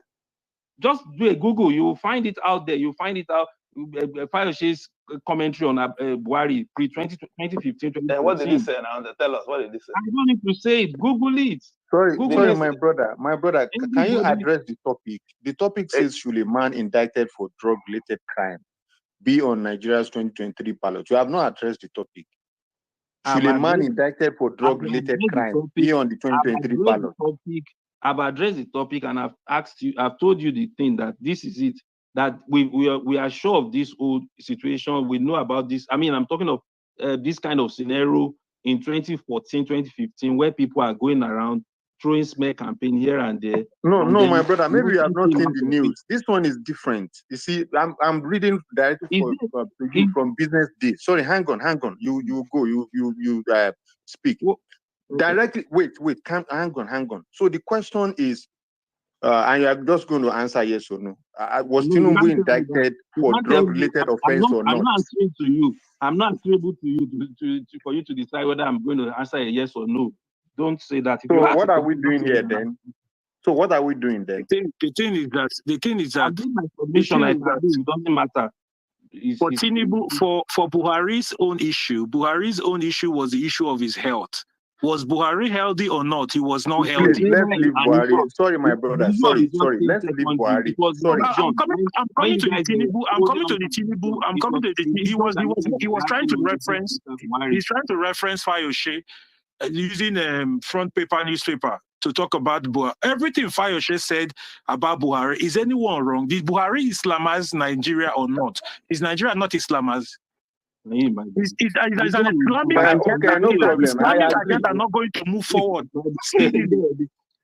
Just do a Google. You will find it out there. You'll find it out. Fayoshe's commentary on Buhari pre-2015. And what did he say now? Tell us, what did he say? I don't need to say it. Google it. Sorry, my brother. Can you address the topic? The topic says, should a man indicted for drug-related crime be on Nigeria's 2023 ballot? You have not addressed the topic. Should a man indicted for drug-related crime be on the 2023 ballot? I've addressed the topic and I've told you the thing, that this is it, that we are sure of this whole situation. We know about this. I'm talking of this kind of scenario in 2014, 2015, where people are going around throwing smear campaign here and there. No, my brother, maybe you have not seen the news. This one is different. You see, I'm reading directly from Business Day. Sorry, hang on. You go, you speak. Directly, wait, hang on. So the question is, and you are just going to answer yes or no. Was Tinubu indicted for drug-related offense or not? I'm not answering to you. I'm not answerable to you for you to decide whether I'm going to answer a yes or no. Don't say that. So what are we doing here then? So what are we doing then? The thing is that my submission, it doesn't matter. For Tinubu, for Buhari's own issue was the issue of his health. Was Buhari healthy or not? He was not healthy. Let's leave Buhari. Sorry, my brother. Sorry. Let's leave Buhari. Sorry. I'm coming to the Tinubu. He was trying to reference. He's trying to reference Fayoshe using front paper newspaper to talk about Buhari. Everything Fayoshe said about Buhari, is anyone wrong? Did Buhari Islamize Nigeria or not? Is Nigeria not Islamized? It's an Islamic agenda. No problem. Islamic agenda not going to move forward.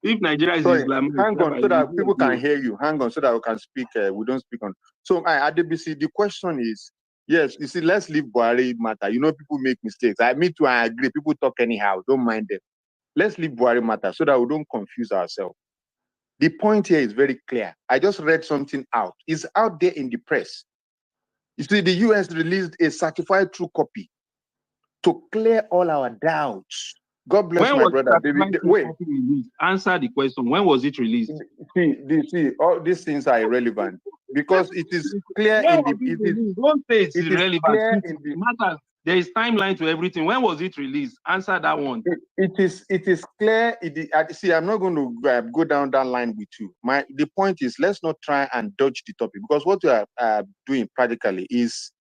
If Nigeria is Islamic, hang on so that people can hear you. Hang on so that we can speak. We don't speak on. So, ADBC, the question is, yes, you see, let's leave Buhari matter. People make mistakes. I agree. People talk anyhow. Don't mind them. Let's leave Buhari matter so that we don't confuse ourselves. The point here is very clear. I just read something out. It's out there in the press. You see, the US released a certified true copy to clear all our doubts. God bless my brother. Wait. Answer the question. When was it released? See, all these things are irrelevant because it is clear in the. Don't say it's irrelevant. It matters. There is timeline to everything. When was it released? Answer that one. It is clear. See, I'm not going to go down that line with you. The point is, let's not try and dodge the topic, because what we are doing practically is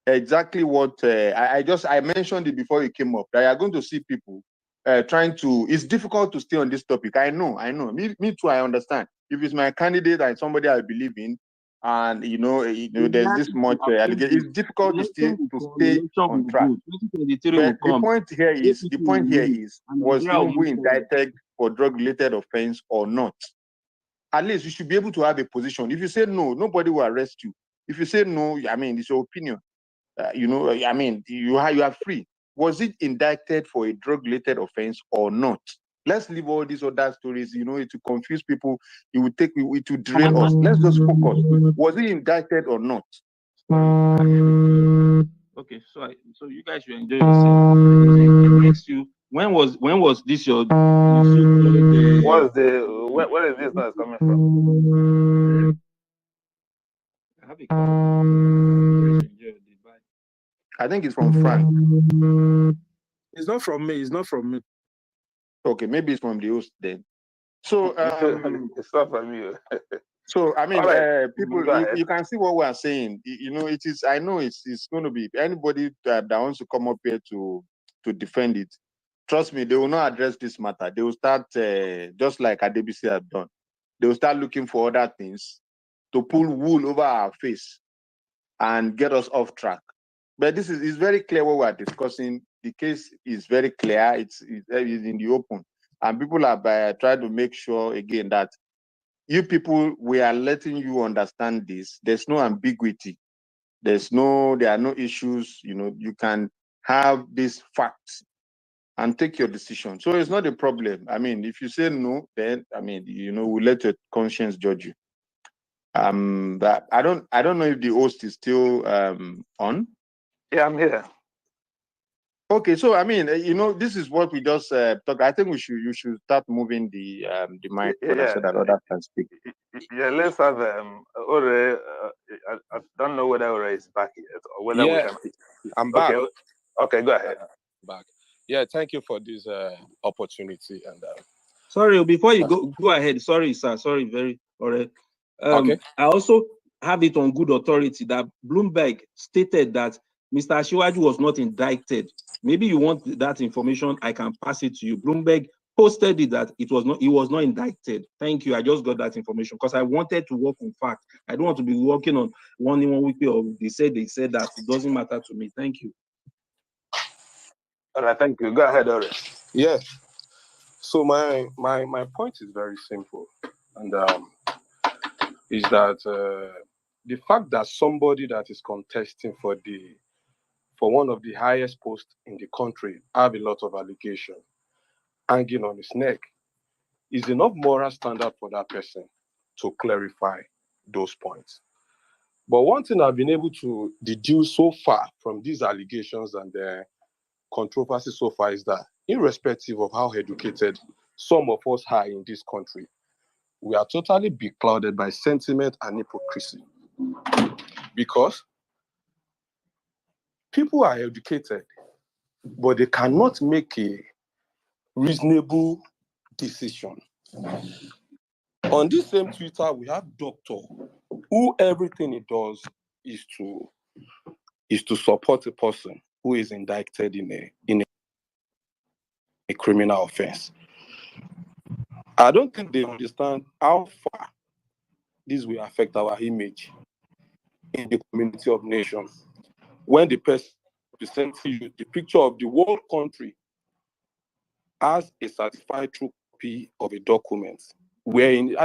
exactly what I mentioned it before you came up. That you are going to see people trying to. It's difficult to stay on this topic. I know. Me too. I understand. If it's my candidate and somebody I believe in, and there's this much allegation, it's difficult to stay on track. The point here is, was Tinubu indicted for drug-related offense or not? At least you should be able to have a position. If you say no, nobody will arrest you. If you say no, it's your opinion. You are free. Was it indicted for a drug-related offense or not? Let's leave all these other stories, to confuse people. It will derail us. Let's just focus. Was he indicted or not? Okay, so you guys should enjoy yourself. Next, when was this your? Where is this noise coming from? I think it's from Frank. It's not from me. It's not from me. Okay, maybe it's from the host then. So it's not from you. So I mean, right. people, you can see what we are saying. You know, it is. I know it's going to be anybody that wants to come up here to defend it. Trust me, they will not address this matter. They will start just like Adebisi have done. They will start looking for other things to pull wool over our face and get us off track. But this is very clear what we are discussing. The case is very clear. It's in the open, and people are trying to make sure again that you people, we are letting you understand this. There's no ambiguity. There are no issues. You know, you can have these facts and take your decision. So it's not a problem. I mean, if you say no, then I mean, you know, we'll let your conscience judge you. But I don't know if the host is still on. Yeah, I'm here. Okay, so I mean, you know, this is what we just talked. I think you should start moving the mic so that others can speak. Yeah, let's have Ore. I don't know whether Ore is back yet or whether we can. I'm back. Okay, go ahead. Back. Yeah, thank you for this opportunity. And sorry, before you go ahead. Sorry, sir. Sorry, very Ore. Okay. I also have it on good authority that Bloomberg stated that Mr. Asiwaju was not indicted. Maybe you want that information, I can pass it to you. Bloomberg posted it that he was not indicted. Thank you. I just got that information because I wanted to work on facts. I don't want to be working on one week or they said that. It doesn't matter to me. Thank you. All right, thank you. Go ahead, Ore. Yeah. So my point is very simple, and is that the fact that somebody that is contesting for one of the highest posts in the country have a lot of allegations hanging on his neck is enough moral standard for that person to clarify those points. But one thing I've been able to deduce so far from these allegations and the controversy so far is that irrespective of how educated some of us are in this country, we are totally beclouded by sentiment and hypocrisy. Because people are educated, but they cannot make a reasonable decision. On this same Twitter, we have Doctor, who everything he does is to support a person who is indicted in a criminal offense. I don't think they understand how far this will affect our image in the community of nations. When the person presents you the picture of the whole country as a certified true copy of a document, wherein we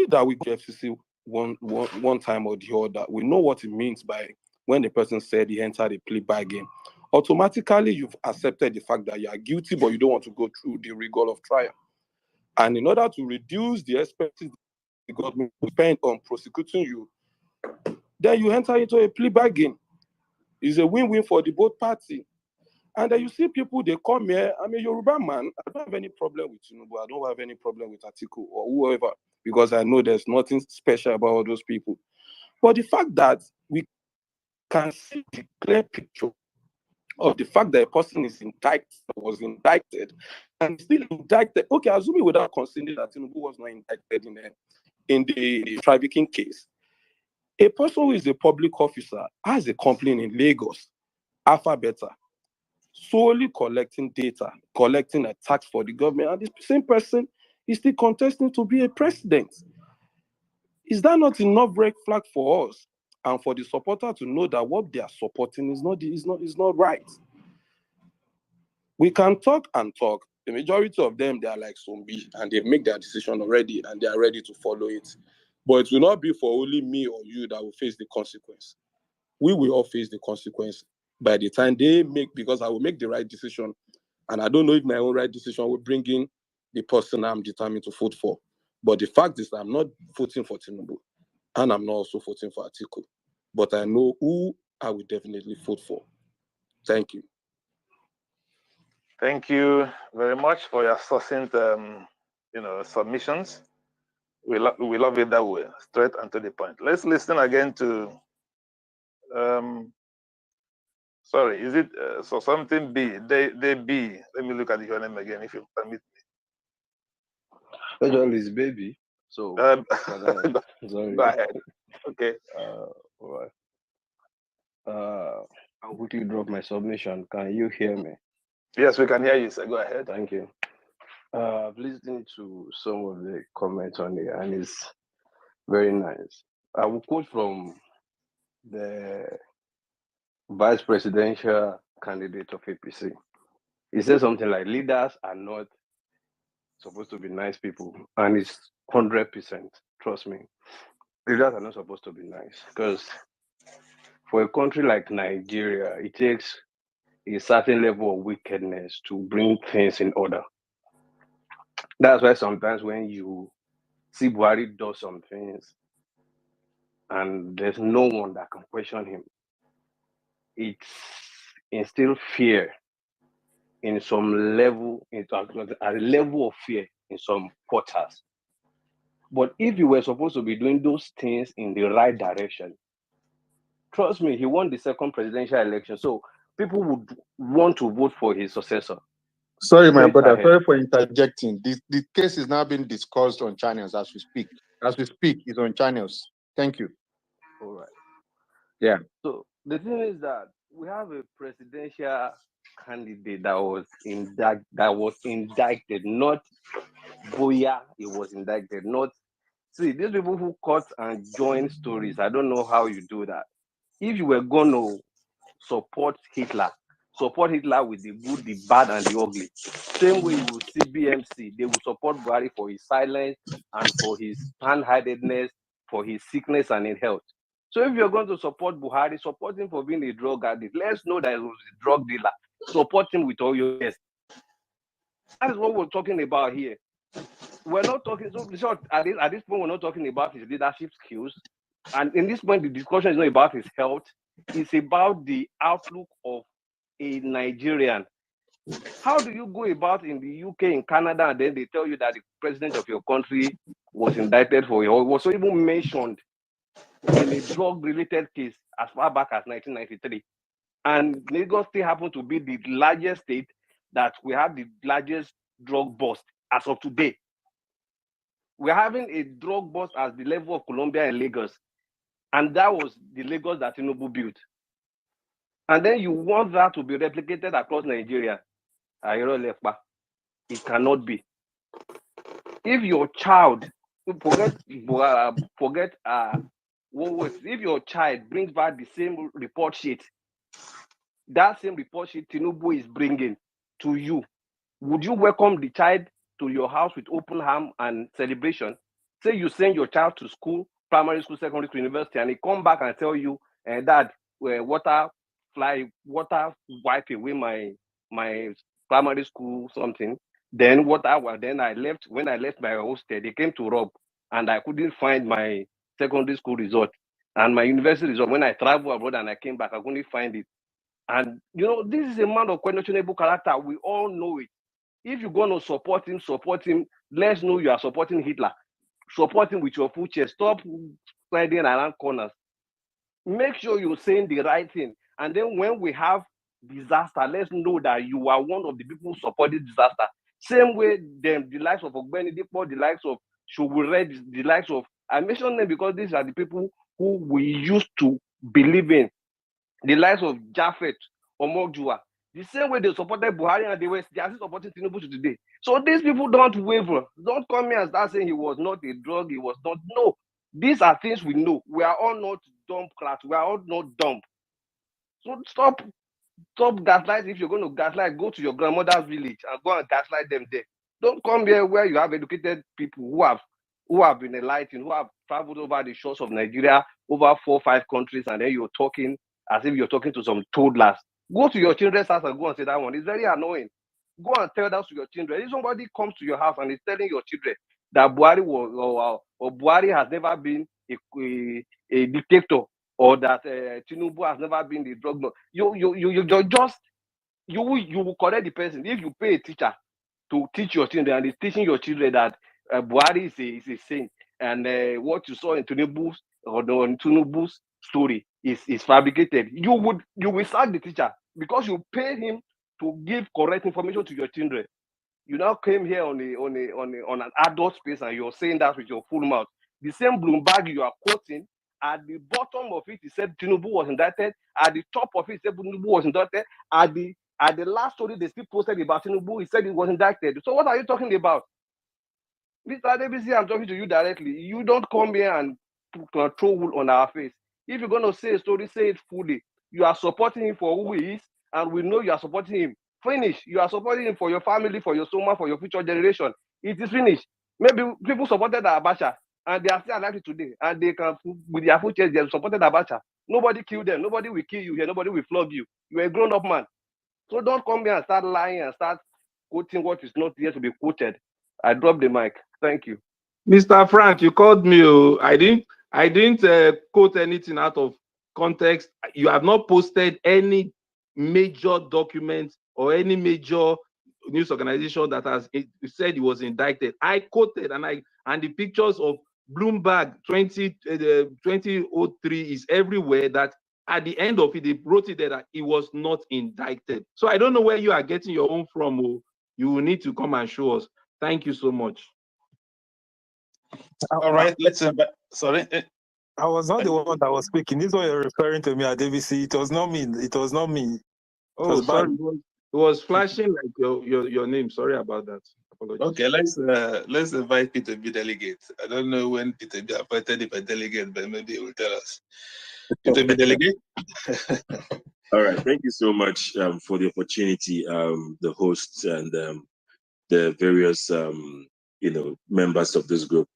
that we get FCC one time or the other, we know what it means by when the person said he entered a plea bargain. Automatically, you've accepted the fact that you are guilty, but you don't want to go through the rigor of trial. And in order to reduce the expenses the government will spend on prosecuting you, then you enter into a plea bargain. It's a win-win for the both parties. And then you see people, they come here. I'm a Yoruba man. I don't have any problem with Tinubu. I don't have any problem with Atiku or whoever, because I know there's nothing special about all those people. But the fact that we can see the clear picture of the fact that a person was indicted, and still indicted. Okay, assuming without considering that Tinubu was not indicted in the trafficking case. A person who is a public officer has a company in Lagos, Alpha Beta, solely collecting data, collecting a tax for the government, and the same person is still contesting to be a president. Is that not enough red flag for us and for the supporter to know that what they are supporting is not right? We can talk and talk. The majority of them, they are like zombies and they make their decision already and they are ready to follow it. But it will not be for only me or you that will face the consequence. We will all face the consequence by the time they make, because I will make the right decision. And I don't know if my own right decision will bring in the person I'm determined to vote for. But the fact is that I'm not voting for Tinubu and I'm not also voting for Atiku. But I know who I will definitely vote for. Thank you. Thank you very much for your succinct, submissions. We love it that way, straight and to the point. Let's listen again to Sorry, is it so something B? They B. Let me look at your name again, if you permit me. Actually, it's baby. So sorry. Go ahead. Okay. All right. I'll quickly drop my submission. Can you hear me? Yes, we can hear you, sir. Go ahead. Thank you. I've listened to some of the comments on it, and it's very nice. I will quote from the vice presidential candidate of APC. He said something like, leaders are not supposed to be nice people. And it's 100%, trust me. Leaders are not supposed to be nice, because for a country like Nigeria, it takes a certain level of wickedness to bring things in order. That's why sometimes when you see Buhari do some things and there's no one that can question him, it instills fear in some level, a level of fear in some quarters. But if you were supposed to be doing those things in the right direction, trust me, he won the second presidential election. So people would want to vote for his successor. Sorry, my brother. Sorry for interjecting. The case is now being discussed on channels as we speak. As we speak, it's on channels. Thank you. All right. Yeah. So the thing is that we have a presidential candidate that was indicted, not Boya, he was indicted, not. See, these people who cut and join stories, I don't know how you do that. If you were going to support Hitler with the good, the bad, and the ugly. Same way you will see BMC, they will support Buhari for his silence and for his hand-headedness, for his sickness and in health. So if you're going to support Buhari, support him for being a drug addict. Let's know that he was a drug dealer. Support him with all your best. That is what we're talking about here. We're not talking, so at this point, we're not talking about his leadership skills. And in this point, the discussion is not about his health. It's about the outlook of a Nigerian. How do you go about in the UK, in Canada, and then they tell you that the president of your country was indicted for, or was even mentioned in a drug-related case as far back as 1993? And Lagos still happened to be the largest state that we have the largest drug bust as of today. We're having a drug bust at the level of Colombia and Lagos. And that was the Lagos that Tinubu built. And then you want that to be replicated across Nigeria. It cannot be. If your child, if your child brings back the same report sheet, that same report sheet Tinubu is bringing to you, would you welcome the child to your house with open arms and celebration? Say you send your child to school, primary school, secondary school, university, and he come back and tell you, Dad, water wipe away my primary school something. Then when I left my hostel, they came to rob, and I couldn't find my secondary school result and my university result. When I traveled abroad and I came back, I couldn't find it. And this is a man of questionable character. We all know it. If you're going to support him. Let's know you are supporting Hitler. Support him with your full chest. Stop sliding around corners. Make sure you're saying the right thing. And then when we have disaster, let's know that you are one of the people who supported disaster. Same way, the likes of Ogbeni Dipo, the likes of Shogure, the likes of, I mentioned them because these are the people who we used to believe in. The likes of Japheth, Omojua, the same way they supported Buhari and they are still supporting Tinubu today. So these people don't waver. Don't come here and start saying he was not a drug, he was not. No, these are things we know. We are all not dumb class. We are all not dumb. So stop gaslight. If you're going to gaslight, go to your grandmother's village and go and gaslight them there. Don't come here where you have educated people who have been enlightened, who have traveled over the shores of Nigeria, over 4 or 5 countries, and then you're talking as if you're talking to some toddlers. Go to your children's house and go and say that one. It's very annoying. Go and tell that to your children. If somebody comes to your house and is telling your children that Buhari or Buhari has never been a dictator, or that Tinubu has never been the drug lord, you will correct the person. If you pay a teacher to teach your children and is teaching your children that Buhari is a saint, and what you saw in Tinubu's story is fabricated, you will sack the teacher because you pay him to give correct information to your children. You now came here on an adult space and you're saying that with your full mouth. The same Bloomberg you are quoting, at the bottom of it said Tinubu was indicted. At the top of it said Tinubu was indicted. At the last story they still posted about Tinubu, he said he was indicted. So what are you talking about? Mr. Adebisi, I'm talking to you directly. You don't come here and throw wool on our face. If you're going to say a story, say it fully. You are supporting him for who he is, and we know you are supporting him. Finish. You are supporting him for your family, for your stomach, for your future generation. It is finished. Maybe people supported Abacha, and they are still alive today, and they can, with their full chest, they have supported Abacha. Nobody killed them. Nobody will kill you here. Nobody will flog you. You're a grown-up man. So don't come here and start lying and start quoting what is not here to be quoted. I dropped the mic. Thank you. Mr. Frank, you called me. I didn't quote anything out of context. You have not posted any major document or any major news organization that has said he was indicted. I quoted and the pictures of Bloomberg 2003 is everywhere, that at the end of it, they wrote it there that he was not indicted. So I don't know where you are getting your own from. You will need to come and show us. Thank you so much. All right, let's sorry. I was not the one that was speaking. This is what you're referring to me at DVC. It was not me. It was not me. Oh, sorry. It was flashing like your name. Sorry about that. Apologies. Okay, let's invite Peter B delegate. I don't know when Peter B appointed him a delegate, but maybe he will tell us. Peter B delegate. All right. Thank you so much for the opportunity, the hosts and the various members of this group.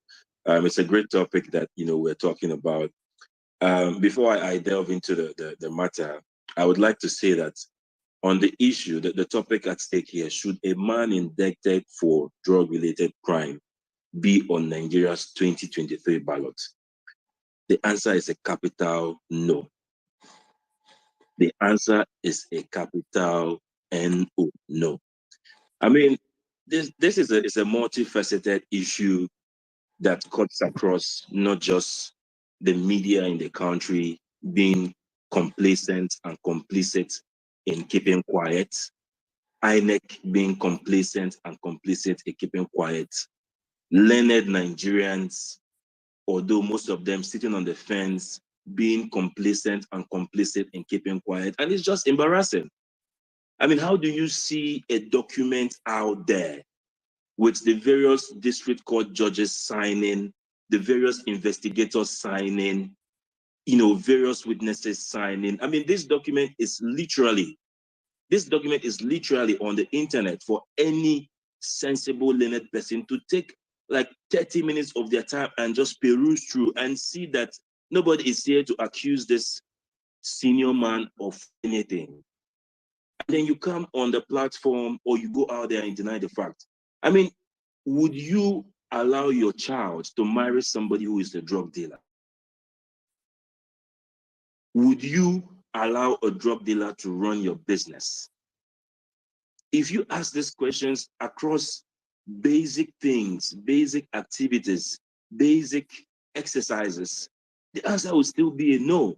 It's a great topic that we're talking about. Before I delve into the matter, I would like to say that on the issue, the topic at stake here, should a man indicted for drug-related crime be on Nigeria's 2023 ballot? The answer is a capital no. The answer is a capital no. No. I mean, this is a multifaceted issue that cuts across not just the media in the country being complacent and complicit in keeping quiet, INEC being complacent and complicit in keeping quiet, learned Nigerians, although most of them sitting on the fence, being complacent and complicit in keeping quiet. And it's just embarrassing. I mean, how do you see a document out there with the various district court judges signing, the various investigators signing, various witnesses signing? I mean, this document is literally on the internet for any sensible, learned person to take like 30 minutes of their time and just peruse through and see that nobody is here to accuse this senior man of anything. And then you come on the platform or you go out there and deny the fact. I mean, would you allow your child to marry somebody who is a drug dealer? Would you allow a drug dealer to run your business? If you ask these questions across basic things, basic activities, basic exercises, the answer will still be a no.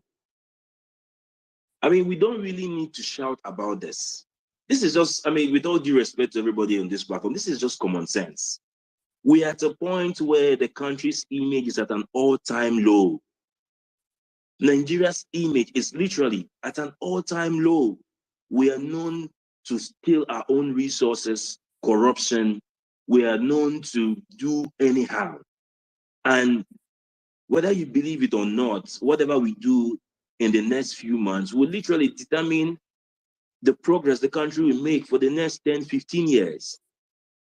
I mean, we don't really need to shout about this. This is just, I mean, with all due respect to everybody on this platform, this is just common sense. We are at a point where the country's image is at an all-time low. Nigeria's image is literally at an all-time low. We are known to steal our own resources, corruption. We are known to do anyhow. And whether you believe it or not, whatever we do in the next few months will literally determine the progress the country will make for the next 10, 15 years.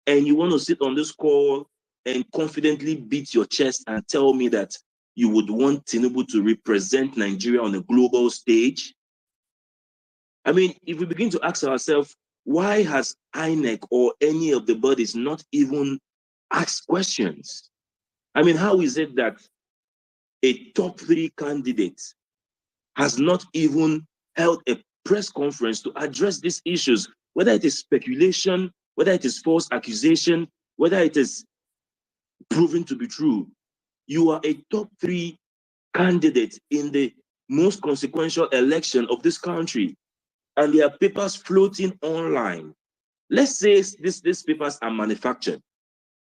And you want to sit on this call and confidently beat your chest and tell me that you would want Tinubu to represent Nigeria on a global stage? I mean, if we begin to ask ourselves, why has INEC or any of the bodies not even asked questions? I mean, how is it that a top 3 candidate has not even held a press conference to address these issues, whether it is speculation, whether it is false accusation, whether it is proven to be true? You are a top 3 candidate in the most consequential election of this country. And there are papers floating online. Let's say these papers are manufactured.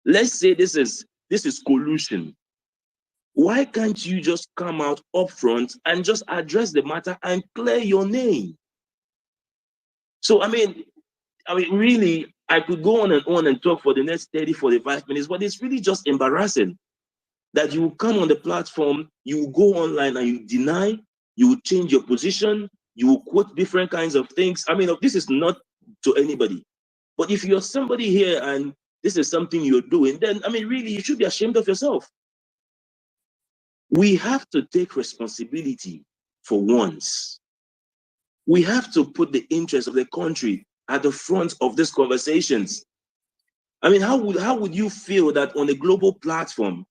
Let's say this is collusion. Why can't you just come out upfront and just address the matter and clear your name? So, I mean, really, I could go on and talk for the next 30, 45 minutes, but it's really just embarrassing that you come on the platform, you go online and you deny, you change your position, you quote different kinds of things. I mean, this is not to anybody. But if you're somebody here and this is something you're doing, then, I mean, really, you should be ashamed of yourself. We have to take responsibility for once. We have to put the interests of the country at the front of these conversations. I mean, how would you feel that on a global platform,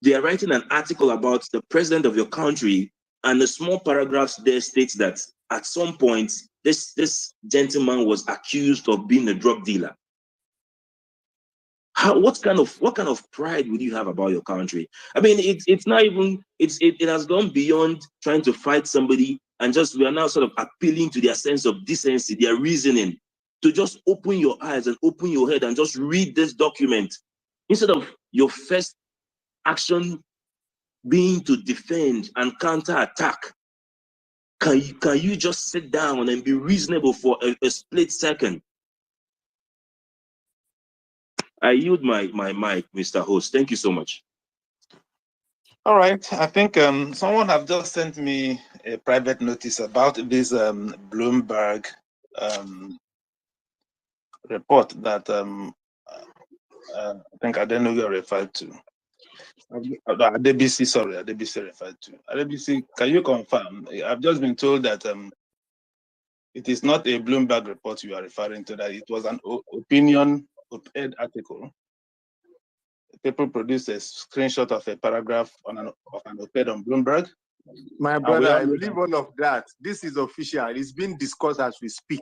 they are writing an article about the president of your country, and the small paragraphs there states that at some point, this gentleman was accused of being a drug dealer? What kind of pride would you have about your country? I mean, it's not even, it has gone beyond trying to fight somebody, and we are now sort of appealing to their sense of decency, their reasoning, to just open your eyes and open your head and just read this document, instead of your first action being to defend and counterattack. Can you just sit down and be reasonable for a split second? I yield my mic, Mr. Host. Thank you so much. All right. I think someone have just sent me a private notice about this Bloomberg report that I think Adenuga referred to. Adebisi referred to. Adebisi, can you confirm? I've just been told that it is not a Bloomberg report you are referring to, that it was an opinion op-ed article. People produced a screenshot of a paragraph of an op-ed on Bloomberg. My brother, I believe all of that. This is official. It's being discussed as we speak.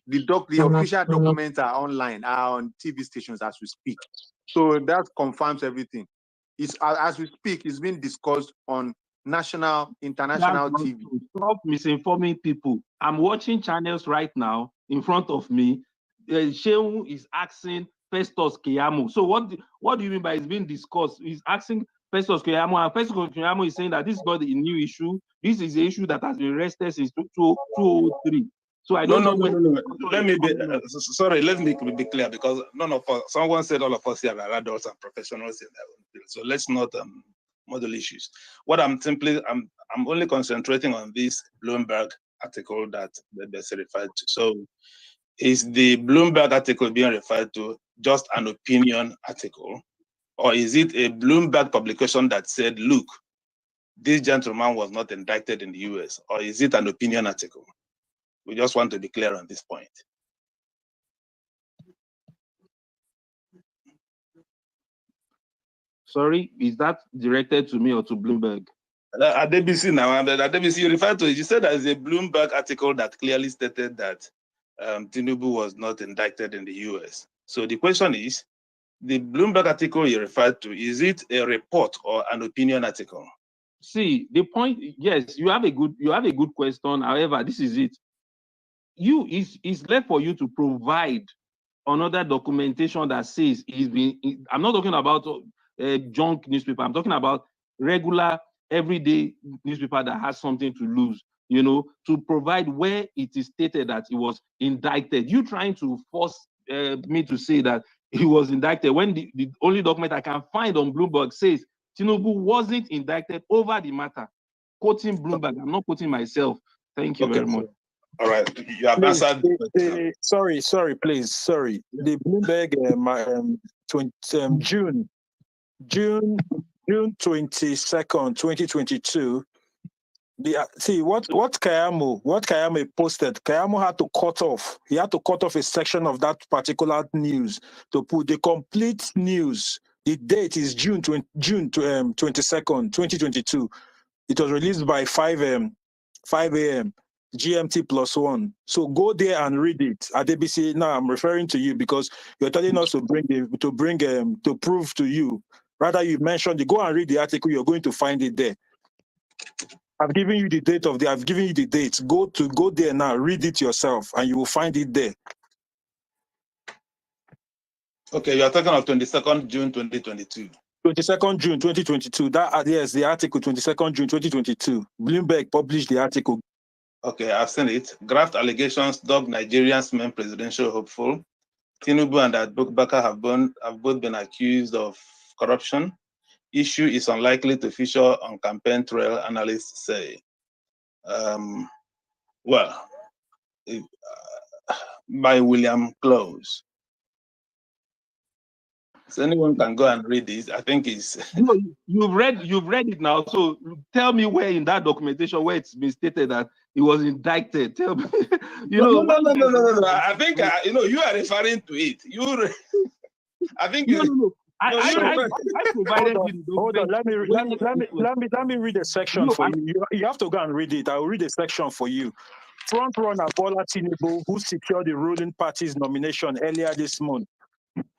The official documents are online, are on TV stations as we speak. So that confirms everything. It's as we speak, it's being discussed on national, international TV. Stop misinforming people. I'm watching channels right now in front of me. Shehu is asking Festus Keyamo. So what do you mean by it's being discussed? He's asking Festus Keyamo, and Festus Keyamo is saying that this is not a new issue. This is an issue that has been rested since 2003. So I don't know. Let me be clear, because none of us, someone said all of us here are adults and professionals in their own field. So let's not model issues. What I'm only concentrating on this Bloomberg article that they referred to. So is the Bloomberg article being referred to just an opinion article, or is it a Bloomberg publication that said, look, this gentleman was not indicted in the US, or is it an opinion article? We just want to be clear on this point. Sorry, is that directed to me or to Bloomberg? Adebisi now, Adebisi, you referred to it. You said there's a Bloomberg article that clearly stated that Tinubu was not indicted in the US. So the question is, the Bloomberg article you referred to, is it a report or an opinion article? See, the point, yes, you have a good question. However, this is it. It's left for you to provide another documentation that says I'm not talking about junk newspaper. I'm talking about regular, everyday newspaper that has something to lose, to provide where it is stated that he was indicted. You trying to force me to say that he was indicted when the only document I can find on Bloomberg says Tinubu wasn't indicted over the matter. Quoting Bloomberg, I'm not quoting myself. Thank you very much. All right, you have answered. Sorry, please. The Bloomberg June 22nd, 2022. What Kayamo posted. Kayamo had to cut off. He had to cut off a section of that particular news to put the complete news. The date is June 22nd, 2022. It was released by 5 a.m. GMT +1. So go there and read it. Adebisi, now I'm referring to you because you're telling us to prove to you. Rather, you mentioned, you go and read the article, you're going to find it there. I've given you the date of the. I've given you the date. Go there now. Read it yourself, and you will find it there. Okay, you are talking of 22nd June 2022. 22nd June 2022. That yes, the article 22nd June 2022. Bloomberg published the article. Okay, I've seen it. Graft allegations dog Nigerians' main presidential hopeful. Tinubu and Abubakar have both been accused of corruption. Issue is unlikely to feature on campaign trail, analysts say. By William Close. So anyone can go and read this. I think it's no, you've read it now. So tell me where in that documentation where it's been stated that he was indicted. Tell me. No. I think you are referring to it. I think no. I provided you. Hold on. Let me read a section for you. You have to go and read it. I will read a section for you. Front runner Bola Tinubu, who secured the ruling party's nomination earlier this month,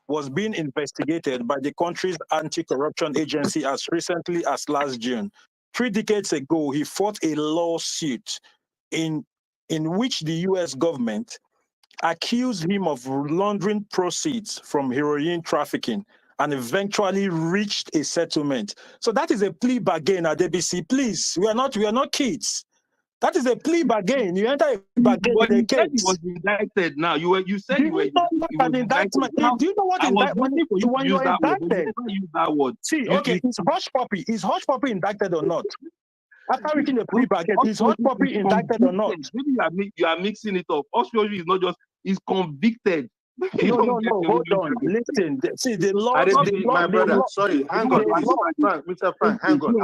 was being investigated by the country's anti-corruption agency as recently as last June. 3 decades ago, he fought a lawsuit in which the U.S. government accused him of laundering proceeds from heroin trafficking and eventually reached a settlement. So that is a plea bargain at ABC. Please, we are not kids. That is a plea bargain. You enter a bargain with a case. He was indicted now. You said you were indictment. Do you know what indictment? When you're indicted, use that word. See, okay, is Hush Puppy indicted or not? After reaching a plea bargain, is Hush Puppy indicted or not? Maybe you are mixing it up. Hush Puppy is not just, he's convicted. No, hold on. Listen, see the law. My brother, sorry, hang on, Mr. Frank, hang on.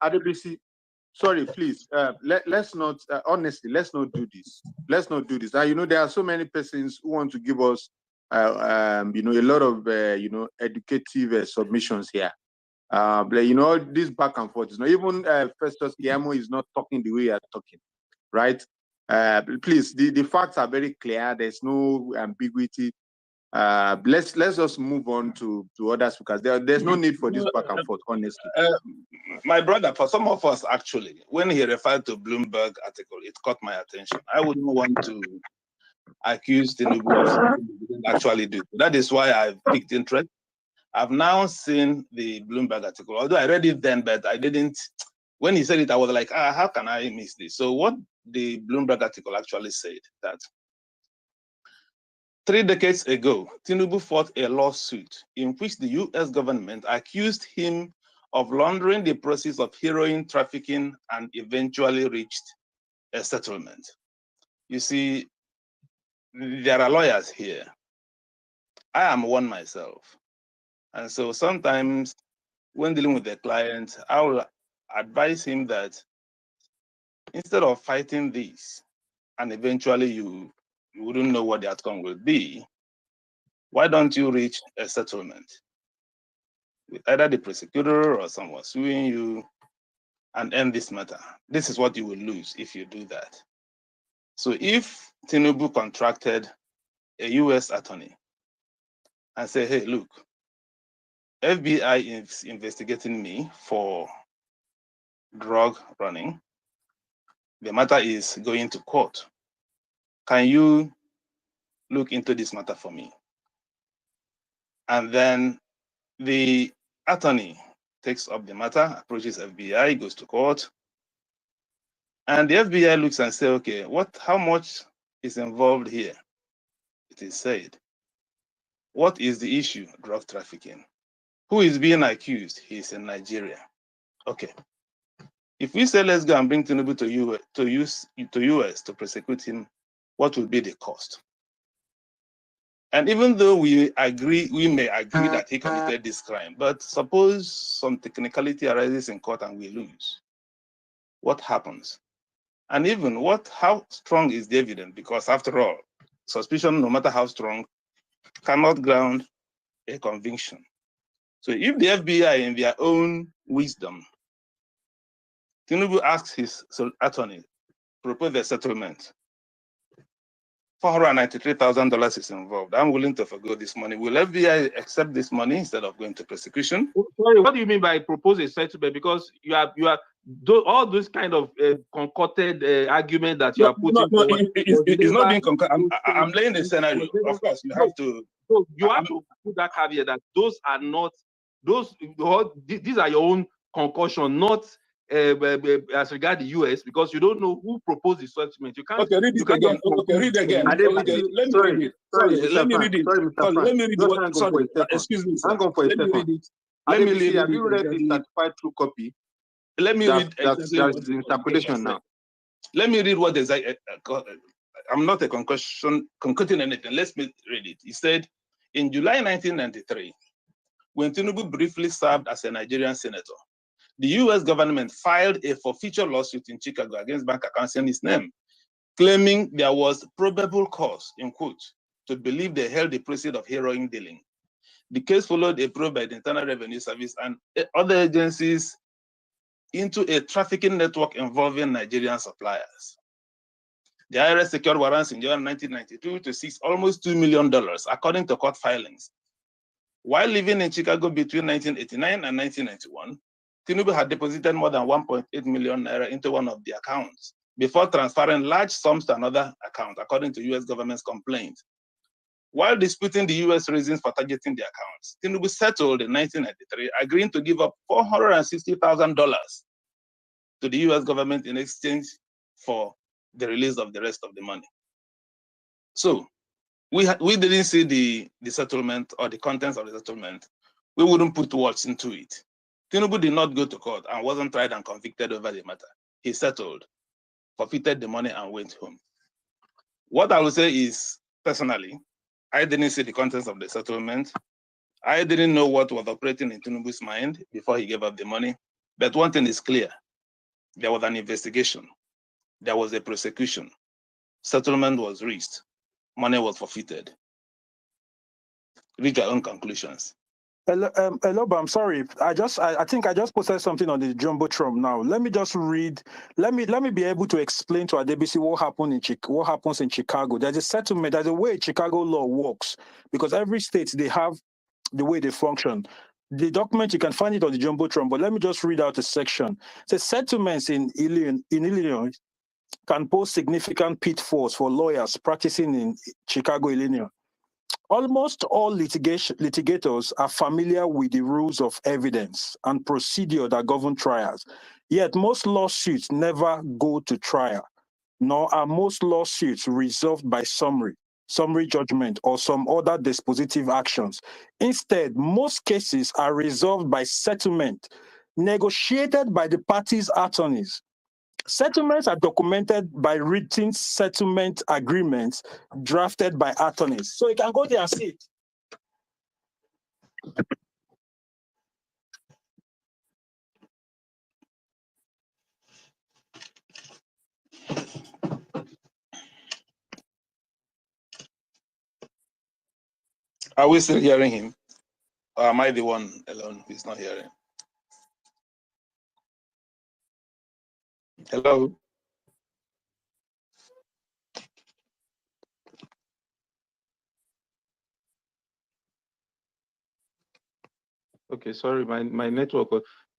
Adebisi, sorry, please. Let's not honestly. Let's not do this. Let's not do this. There are so many persons who want to give us, a lot of, educative submissions here. This back and forth is not even Festus Keyamo is not talking the way you are talking, right? Please, the facts are very clear. There's no ambiguity. Let's just move on to others because there's no need for this back and forth, honestly. My brother, for some of us, actually, when he referred to Bloomberg article, it caught my attention. I wouldn't want to accuse Tinubu of something he didn't actually do. That is why I've picked interest. I've now seen the Bloomberg article, although I read it then, but I didn't. When he said it, I was like, how can I miss this? So what the Bloomberg article actually said that 3 decades ago, Tinubu fought a lawsuit in which the U.S. government accused him of laundering the proceeds of heroin trafficking and eventually reached a settlement. You see, there are lawyers here. I am one myself. And so sometimes when dealing with a client, I will advise him that instead of fighting this, and eventually you wouldn't know what the outcome will be, why don't you reach a settlement with either the prosecutor or someone suing you and end this matter? This is what you will lose if you do that. So if Tinubu contracted a US attorney and say, hey, look, FBI is investigating me for drug running. The matter is going to court. Can you look into this matter for me? And then the attorney takes up the matter, approaches FBI, goes to court. And the FBI looks and says, okay, how much is involved here? It is said. What is the issue? Drug trafficking. Who is being accused? He's in Nigeria. Okay. If we say, let's go and bring Tinubu to US to prosecute him, what would be the cost? And even though we may agree that he committed this crime, but suppose some technicality arises in court and we lose, what happens? And even how strong is the evidence? Because after all, suspicion, no matter how strong, cannot ground a conviction. So if the FBI in their own wisdom, Tinubu asks his attorney, propose a settlement, $493,000 is involved. I'm willing to forgo this money. Will FBI accept this money instead of going to prosecution? Sorry, what do you mean by propose a settlement? Because you are all those kind of concocted argument that you are putting forward. It's not being concocted. I'm laying the scenario. Of course, you have to. So you have to put that caveat that those are not these are your own concussion, not as regard the US, because you don't know who proposed the settlement. You can't. Okay, read it again. Okay, read again. Let me read it. Sorry, let me read it. Let me read it. Sorry, excuse me, sir. Hang on for a second. Let me read it. Let me read it. Have you read the certified true copy? Let me read. That's the interpretation now. Let me read what is. I'm not a concocting anything. Let me read it. He said, in July 1993, when Tinubu briefly served as a Nigerian senator, the US government filed a forfeiture lawsuit in Chicago against bank accounts in his name, claiming there was probable cause, in quotes, to believe they held the proceeds of heroin dealing. The case followed a probe by the Internal Revenue Service and other agencies into a trafficking network involving Nigerian suppliers. The IRS secured warrants in January 1992 to seize almost $2 million, according to court filings. While living in Chicago between 1989 and 1991, Tinubu had deposited more than 1.8 million naira into one of the accounts before transferring large sums to another account, according to US government's complaint. While disputing the US reasons for targeting the accounts, Tinubu settled in 1993, agreeing to give up $460,000 to the US government in exchange for the release of the rest of the money. So we didn't see the settlement or the contents of the settlement. We wouldn't put words into it. Tinubu did not go to court and wasn't tried and convicted over the matter. He settled, forfeited the money, and went home. What I will say is, personally, I didn't see the contents of the settlement. I didn't know what was operating in Tinubu's mind before he gave up the money. But one thing is clear. There was an investigation. There was a prosecution. Settlement was reached. Money was forfeited. Reach your own conclusions. Eloba, I'm sorry. I think I just posted something on the Jumbotron now. Let me just read. Let me be able to explain to Adebisi what happens in Chicago. There's a settlement. There's a way Chicago law works, because every state, they have the way they function. The document, you can find it on the Jumbotron, but let me just read out a section. It says settlements in Illinois can pose significant pitfalls for lawyers practicing in Chicago, Illinois. Almost all litigators are familiar with the rules of evidence and procedure that govern trials, yet most lawsuits never go to trial, nor are most lawsuits resolved by summary judgment, or some other dispositive actions. Instead, most cases are resolved by settlement, negotiated by the parties' attorneys. Settlements are documented by written settlement agreements drafted by attorneys. So you can go there and see it. Are we still hearing him? Or am I the one alone who's not hearing? Hello? Okay, sorry, my network.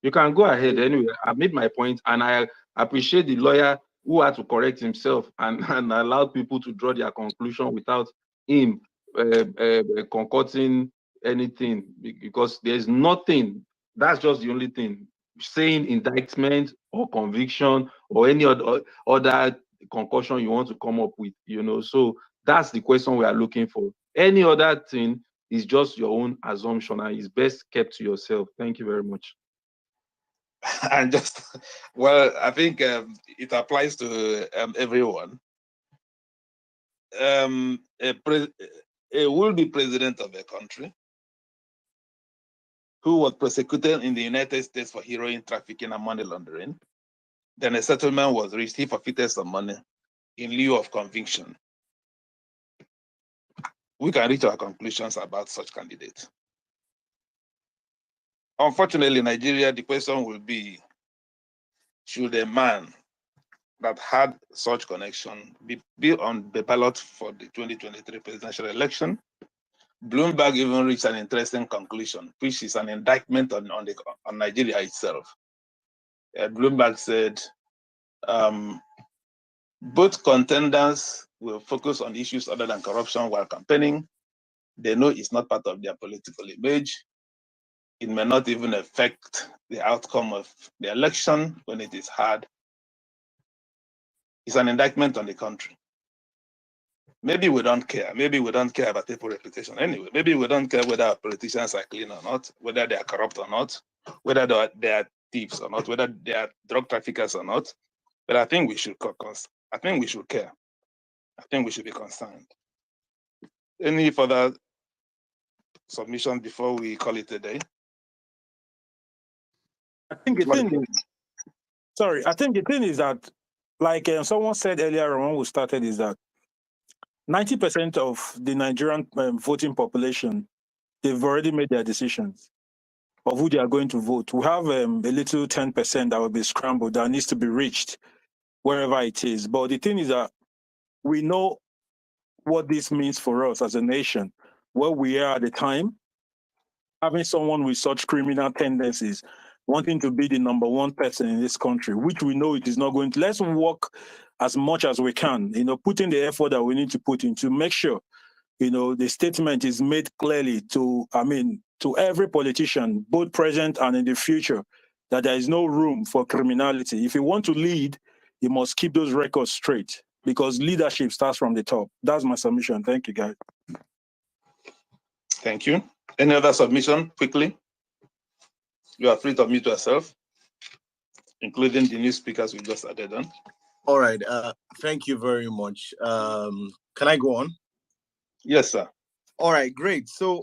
You can go ahead anyway. I made my point, and I appreciate the lawyer who had to correct himself and allowed people to draw their conclusion without him concocting anything, because there's nothing. That's just the only thing. Saying indictment or conviction or any other concussion you want to come up with, So that's the question we are looking for. Any other thing is just your own assumption and is best kept to yourself. Thank you very much. And I think it applies to everyone. A will-be president of a country who was prosecuted in the United States for heroin trafficking and money laundering. Then a settlement was reached. He forfeited some money in lieu of conviction. We can reach our conclusions about such candidates. Unfortunately, in Nigeria, the question will be, should a man that had such connection be on the ballot for the 2023 presidential election? Bloomberg even reached an interesting conclusion, which is an indictment on Nigeria itself. Bloomberg said both contenders will focus on issues other than corruption while campaigning. They know it's not part of their political image. It may not even affect the outcome of the election when it is hard. It's an indictment on the country. Maybe we don't care. Maybe we don't care about people's reputation anyway. Maybe we don't care whether our politicians are clean or not, whether they are corrupt or not, whether they are thieves or not, whether they are drug traffickers or not. But I think we should care. I think we should be concerned. Any further submission before we call it a day? I think the thing is that, like someone said earlier when we started, is that 90% of the Nigerian voting population, they've already made their decisions of who they are going to vote. We have a little 10% that will be scrambled, that needs to be reached wherever it is. But the thing is that we know what this means for us as a nation, where we are at the time, having someone with such criminal tendencies, wanting to be the number one person in this country, which we know it is not going to. Let's work as much as we can, putting the effort that we need to put in to make sure, the statement is made clearly to every politician, both present and in the future, that there is no room for criminality. If you want to lead, you must keep those records straight, because leadership starts from the top. That's my submission. Thank you, guys. Thank you. Any other submission, quickly? You are free to unmute yourself, including the new speakers we just added on. All right. Thank you very much. Can I go on? Yes, sir. All right, great. So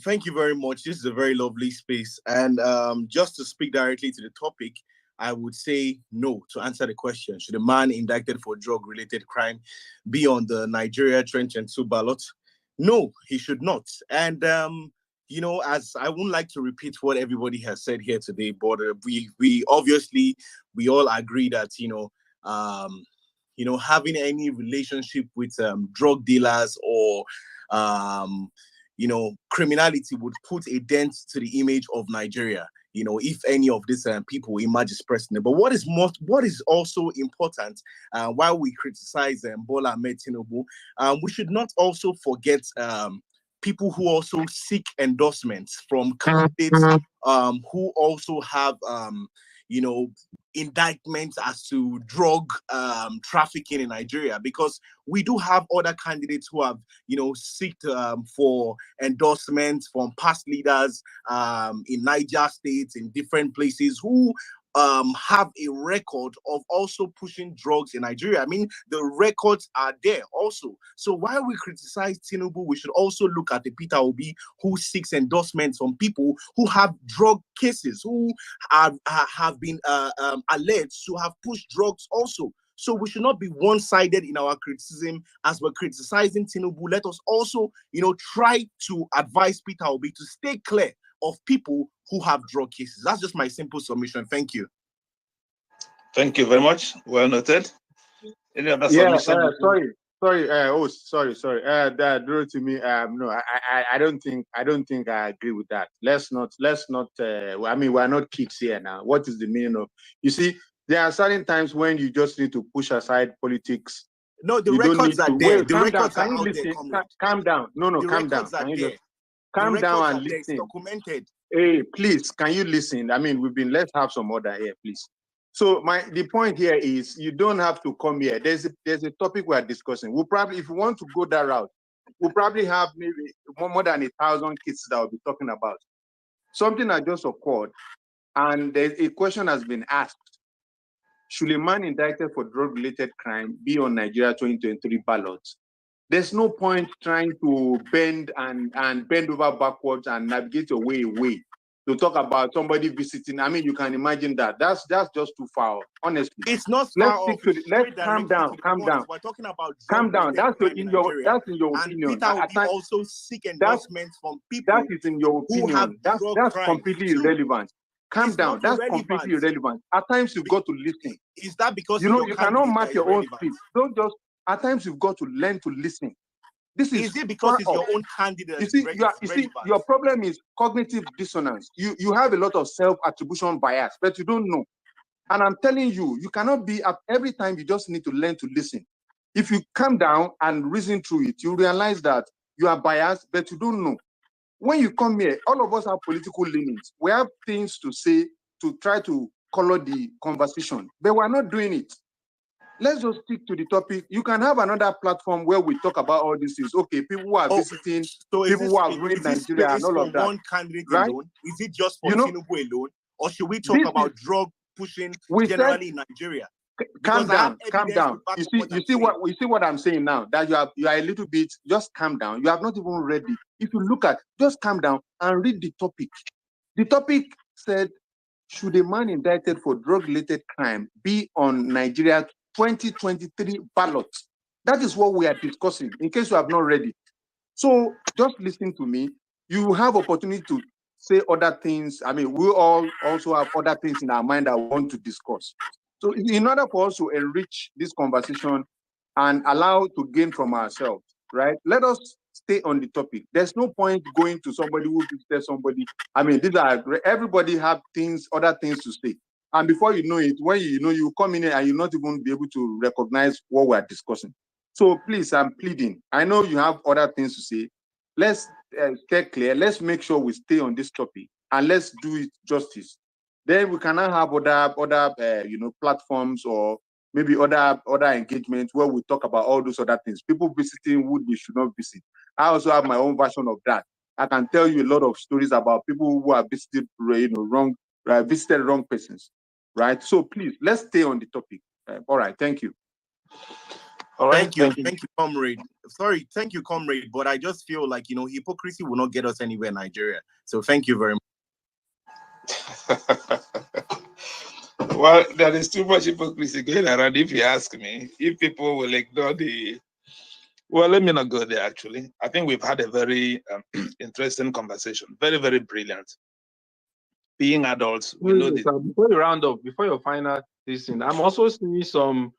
thank you very much. This is a very lovely space. And just to speak directly to the topic, I would say no to answer the question. Should a man indicted for drug-related crime be on the Nigeria 2022 ballot? No, he should not. And as I wouldn't like to repeat what everybody has said here today, but we obviously all agree that having any relationship with drug dealers or criminality would put a dent to the image of Nigeria. If any of these people emerge as president. But what is also important, while we criticize Bola Ahmed Tinubu, we should not also forget people who also seek endorsements from candidates who also have indictments as to drug trafficking in Nigeria, because we do have other candidates who have sought for endorsements from past leaders in Niger State, in different places, who have a record of also pushing drugs in Nigeria. I mean, the records are there also. So while we criticize Tinubu, we should also look at the Peter Obi, who seeks endorsements from people who have drug cases, who have been alleged to have pushed drugs also. So we should not be one-sided in our criticism. As we're criticizing Tinubu, let us also, try to advise Peter Obi to stay clear of people who have drug cases. That's just my simple submission. Thank you. Thank you very much. Well noted. Any other submission? Sorry. That drew to me. No, I don't think I agree with that. Let's not. We're not kids here now. What is the meaning of? You see, there are certain times when you just need to push aside politics. No, the records are there. The records are out there. Calm down. No, calm down. Can you just calm down and listen? Documented. Hey, please, can you listen? Let's have some order here, please. So the point here is, you don't have to come here. There's a topic we are discussing. We'll probably, if you want to go that route, we'll probably have maybe more than 1,000 cases that we'll be talking about. Something that just occurred, and a question has been asked: should a man indicted for drug-related crime be on Nigeria 2023 ballots? There's no point trying to bend over backwards and navigate your way away to talk about somebody visiting. You can imagine that. That's just too far, honestly. It's not far off. Let's calm down. We're talking about calm down. That's in your opinion. And Peter Obi also seek endorsements from people. That is in your opinion. That's completely irrelevant. Calm down. That's completely irrelevant. At times you've got to listen. Is that because you cannot match your own speech? Don't just. At times you've got to learn to listen. Is it because it's your own candidate? You see, your problem is cognitive dissonance. You have a lot of self-attribution bias, but you don't know. And I'm telling you, you cannot be at every time. You just need to learn to listen. If you calm down and reason through it, you realize that you are biased, but you don't know. When you come here, all of us have political leanings. We have things to say to try to color the conversation, but we're not doing it. Let's just stick to the topic. You can have another platform where we talk about all these things. Okay, people who are visiting, so people who have ruined Nigeria and all of that. One candidate right? alone? Is it just for Tinubu alone? Or should we talk This about drug pushing we generally in Nigeria? Calm Because I have down, calm evidence to down. back You up what I'm saying. see what I'm saying now. That you are a little bit. Just calm down. You have not even read it. If you look at, just calm down and read the topic. The topic said, should a man indicted for drug-related crime be on Nigeria's 2023 ballot? That is what we are discussing. In case you have not read it, so just listen to me. You have opportunity to say other things. I mean, we all also have other things in our mind that we want to discuss. So in order for us to enrich this conversation and allow to gain from ourselves, right? Let us stay on the topic. There's no point going to somebody who visited somebody. I mean, these are everybody have things, other things to say. And before you know it, when you come in and you not even be able to recognize what we're discussing. So please, I'm pleading. I know you have other things to say. Let's stay clear. Let's make sure we stay on this topic and let's do it justice. Then we cannot have other platforms or maybe other engagements where we talk about all those other things. People visiting who we should not visit. I also have my own version of that. I can tell you a lot of stories about people who have visited visited wrong persons, right? So please, let's stay on the topic. All right, thank you. All right, thank you, comrade. Sorry, thank you, comrade. But I just feel like hypocrisy will not get us anywhere in Nigeria. So thank you very much. Well, there is too much hypocrisy going around, if you ask me. If people will ignore well, let me not go there, actually. I think we've had a very interesting conversation. Very, very brilliant. Being adults, we know this. Before you round up, before your final thing, I'm also seeing some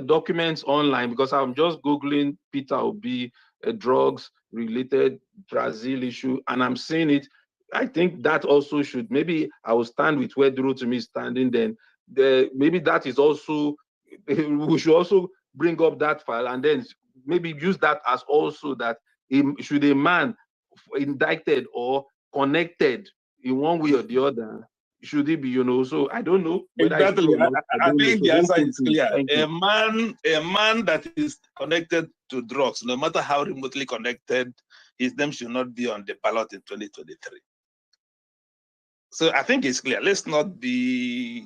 documents online because I'm just Googling Peter Obi, drugs-related Brazil issue, and I'm seeing it. I think that also should, maybe I will stand with where Durotimi is standing then. Maybe that is also, we should also bring up that file and then maybe use that as also that should a man indicted or connected in one way or the other, should it be, so I don't know. Exactly. I think the answer is clear. A man that is connected to drugs, no matter how remotely connected, his name should not be on the ballot in 2023. So I think it's clear. Let's not be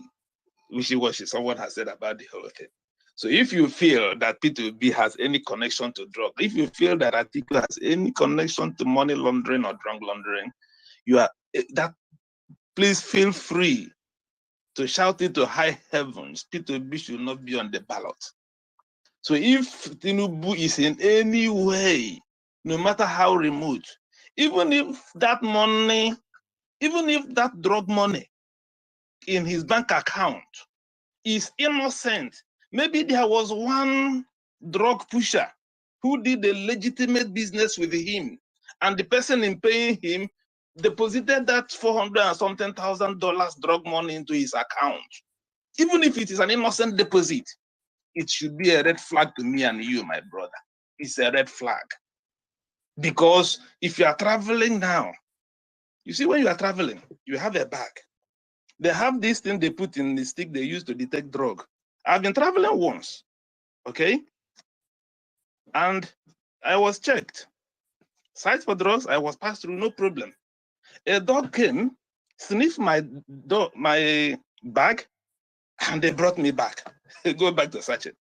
wishy-washy, someone has said about the whole thing. So if you feel that P2B has any connection to drugs, if you feel that Atiku has any connection to money laundering or drug laundering, please feel free to shout it to high heavens. P2B should not be on the ballot. So if Tinubu is in any way, no matter how remote, even if that money, even if that drug money in his bank account is innocent, maybe there was one drug pusher who did a legitimate business with him, and the person in paying him deposited that $400 and something thousand drug money into his account. Even if it is an innocent deposit, it should be a red flag to me and you, my brother. It's a red flag. Because if you are traveling now, you see, when you are traveling, you have a bag. They have this thing they put in the stick they use to detect drug. I've been traveling once, okay? And I was checked. Sites for drugs, I was passed through, no problem. A dog came, sniffed my bag, and they brought me back. Go back to search it.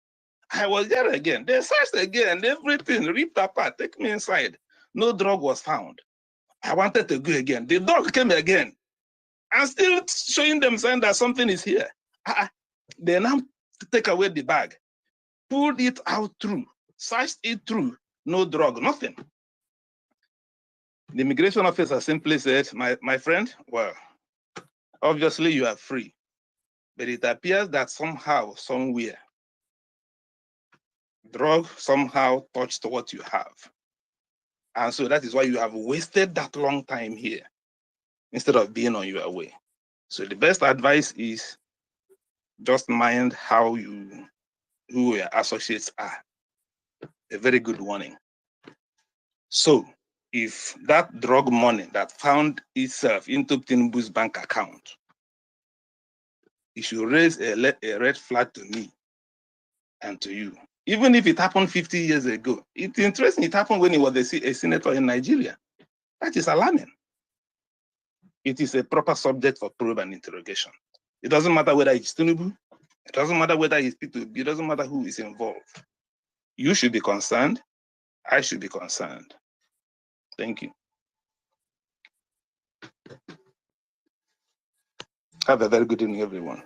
I was there again. They searched again, everything ripped apart, take me inside. No drug was found. I wanted to go again. The dog came again. I'm still showing them saying that something is here. They now take away the bag, pulled it out through, searched it through, no drug, nothing. The immigration officer simply said, my friend, well, obviously you are free, but it appears that somehow, somewhere, drug somehow touched what you have. And so that is why you have wasted that long time here instead of being on your way. So the best advice is Just mind who your associates are. A very good warning. So if that drug money that found itself into Tinubu's bank account, it should raise a red flag to me and to you. Even if it happened 50 years ago, it's interesting. It happened when he was a senator in Nigeria. That is alarming. It is a proper subject for probe and interrogation. It doesn't matter whether it's Tinubu. It doesn't matter whether it's P2B. It doesn't matter who is involved. You should be concerned. I should be concerned. Thank you. Have a very good evening, everyone.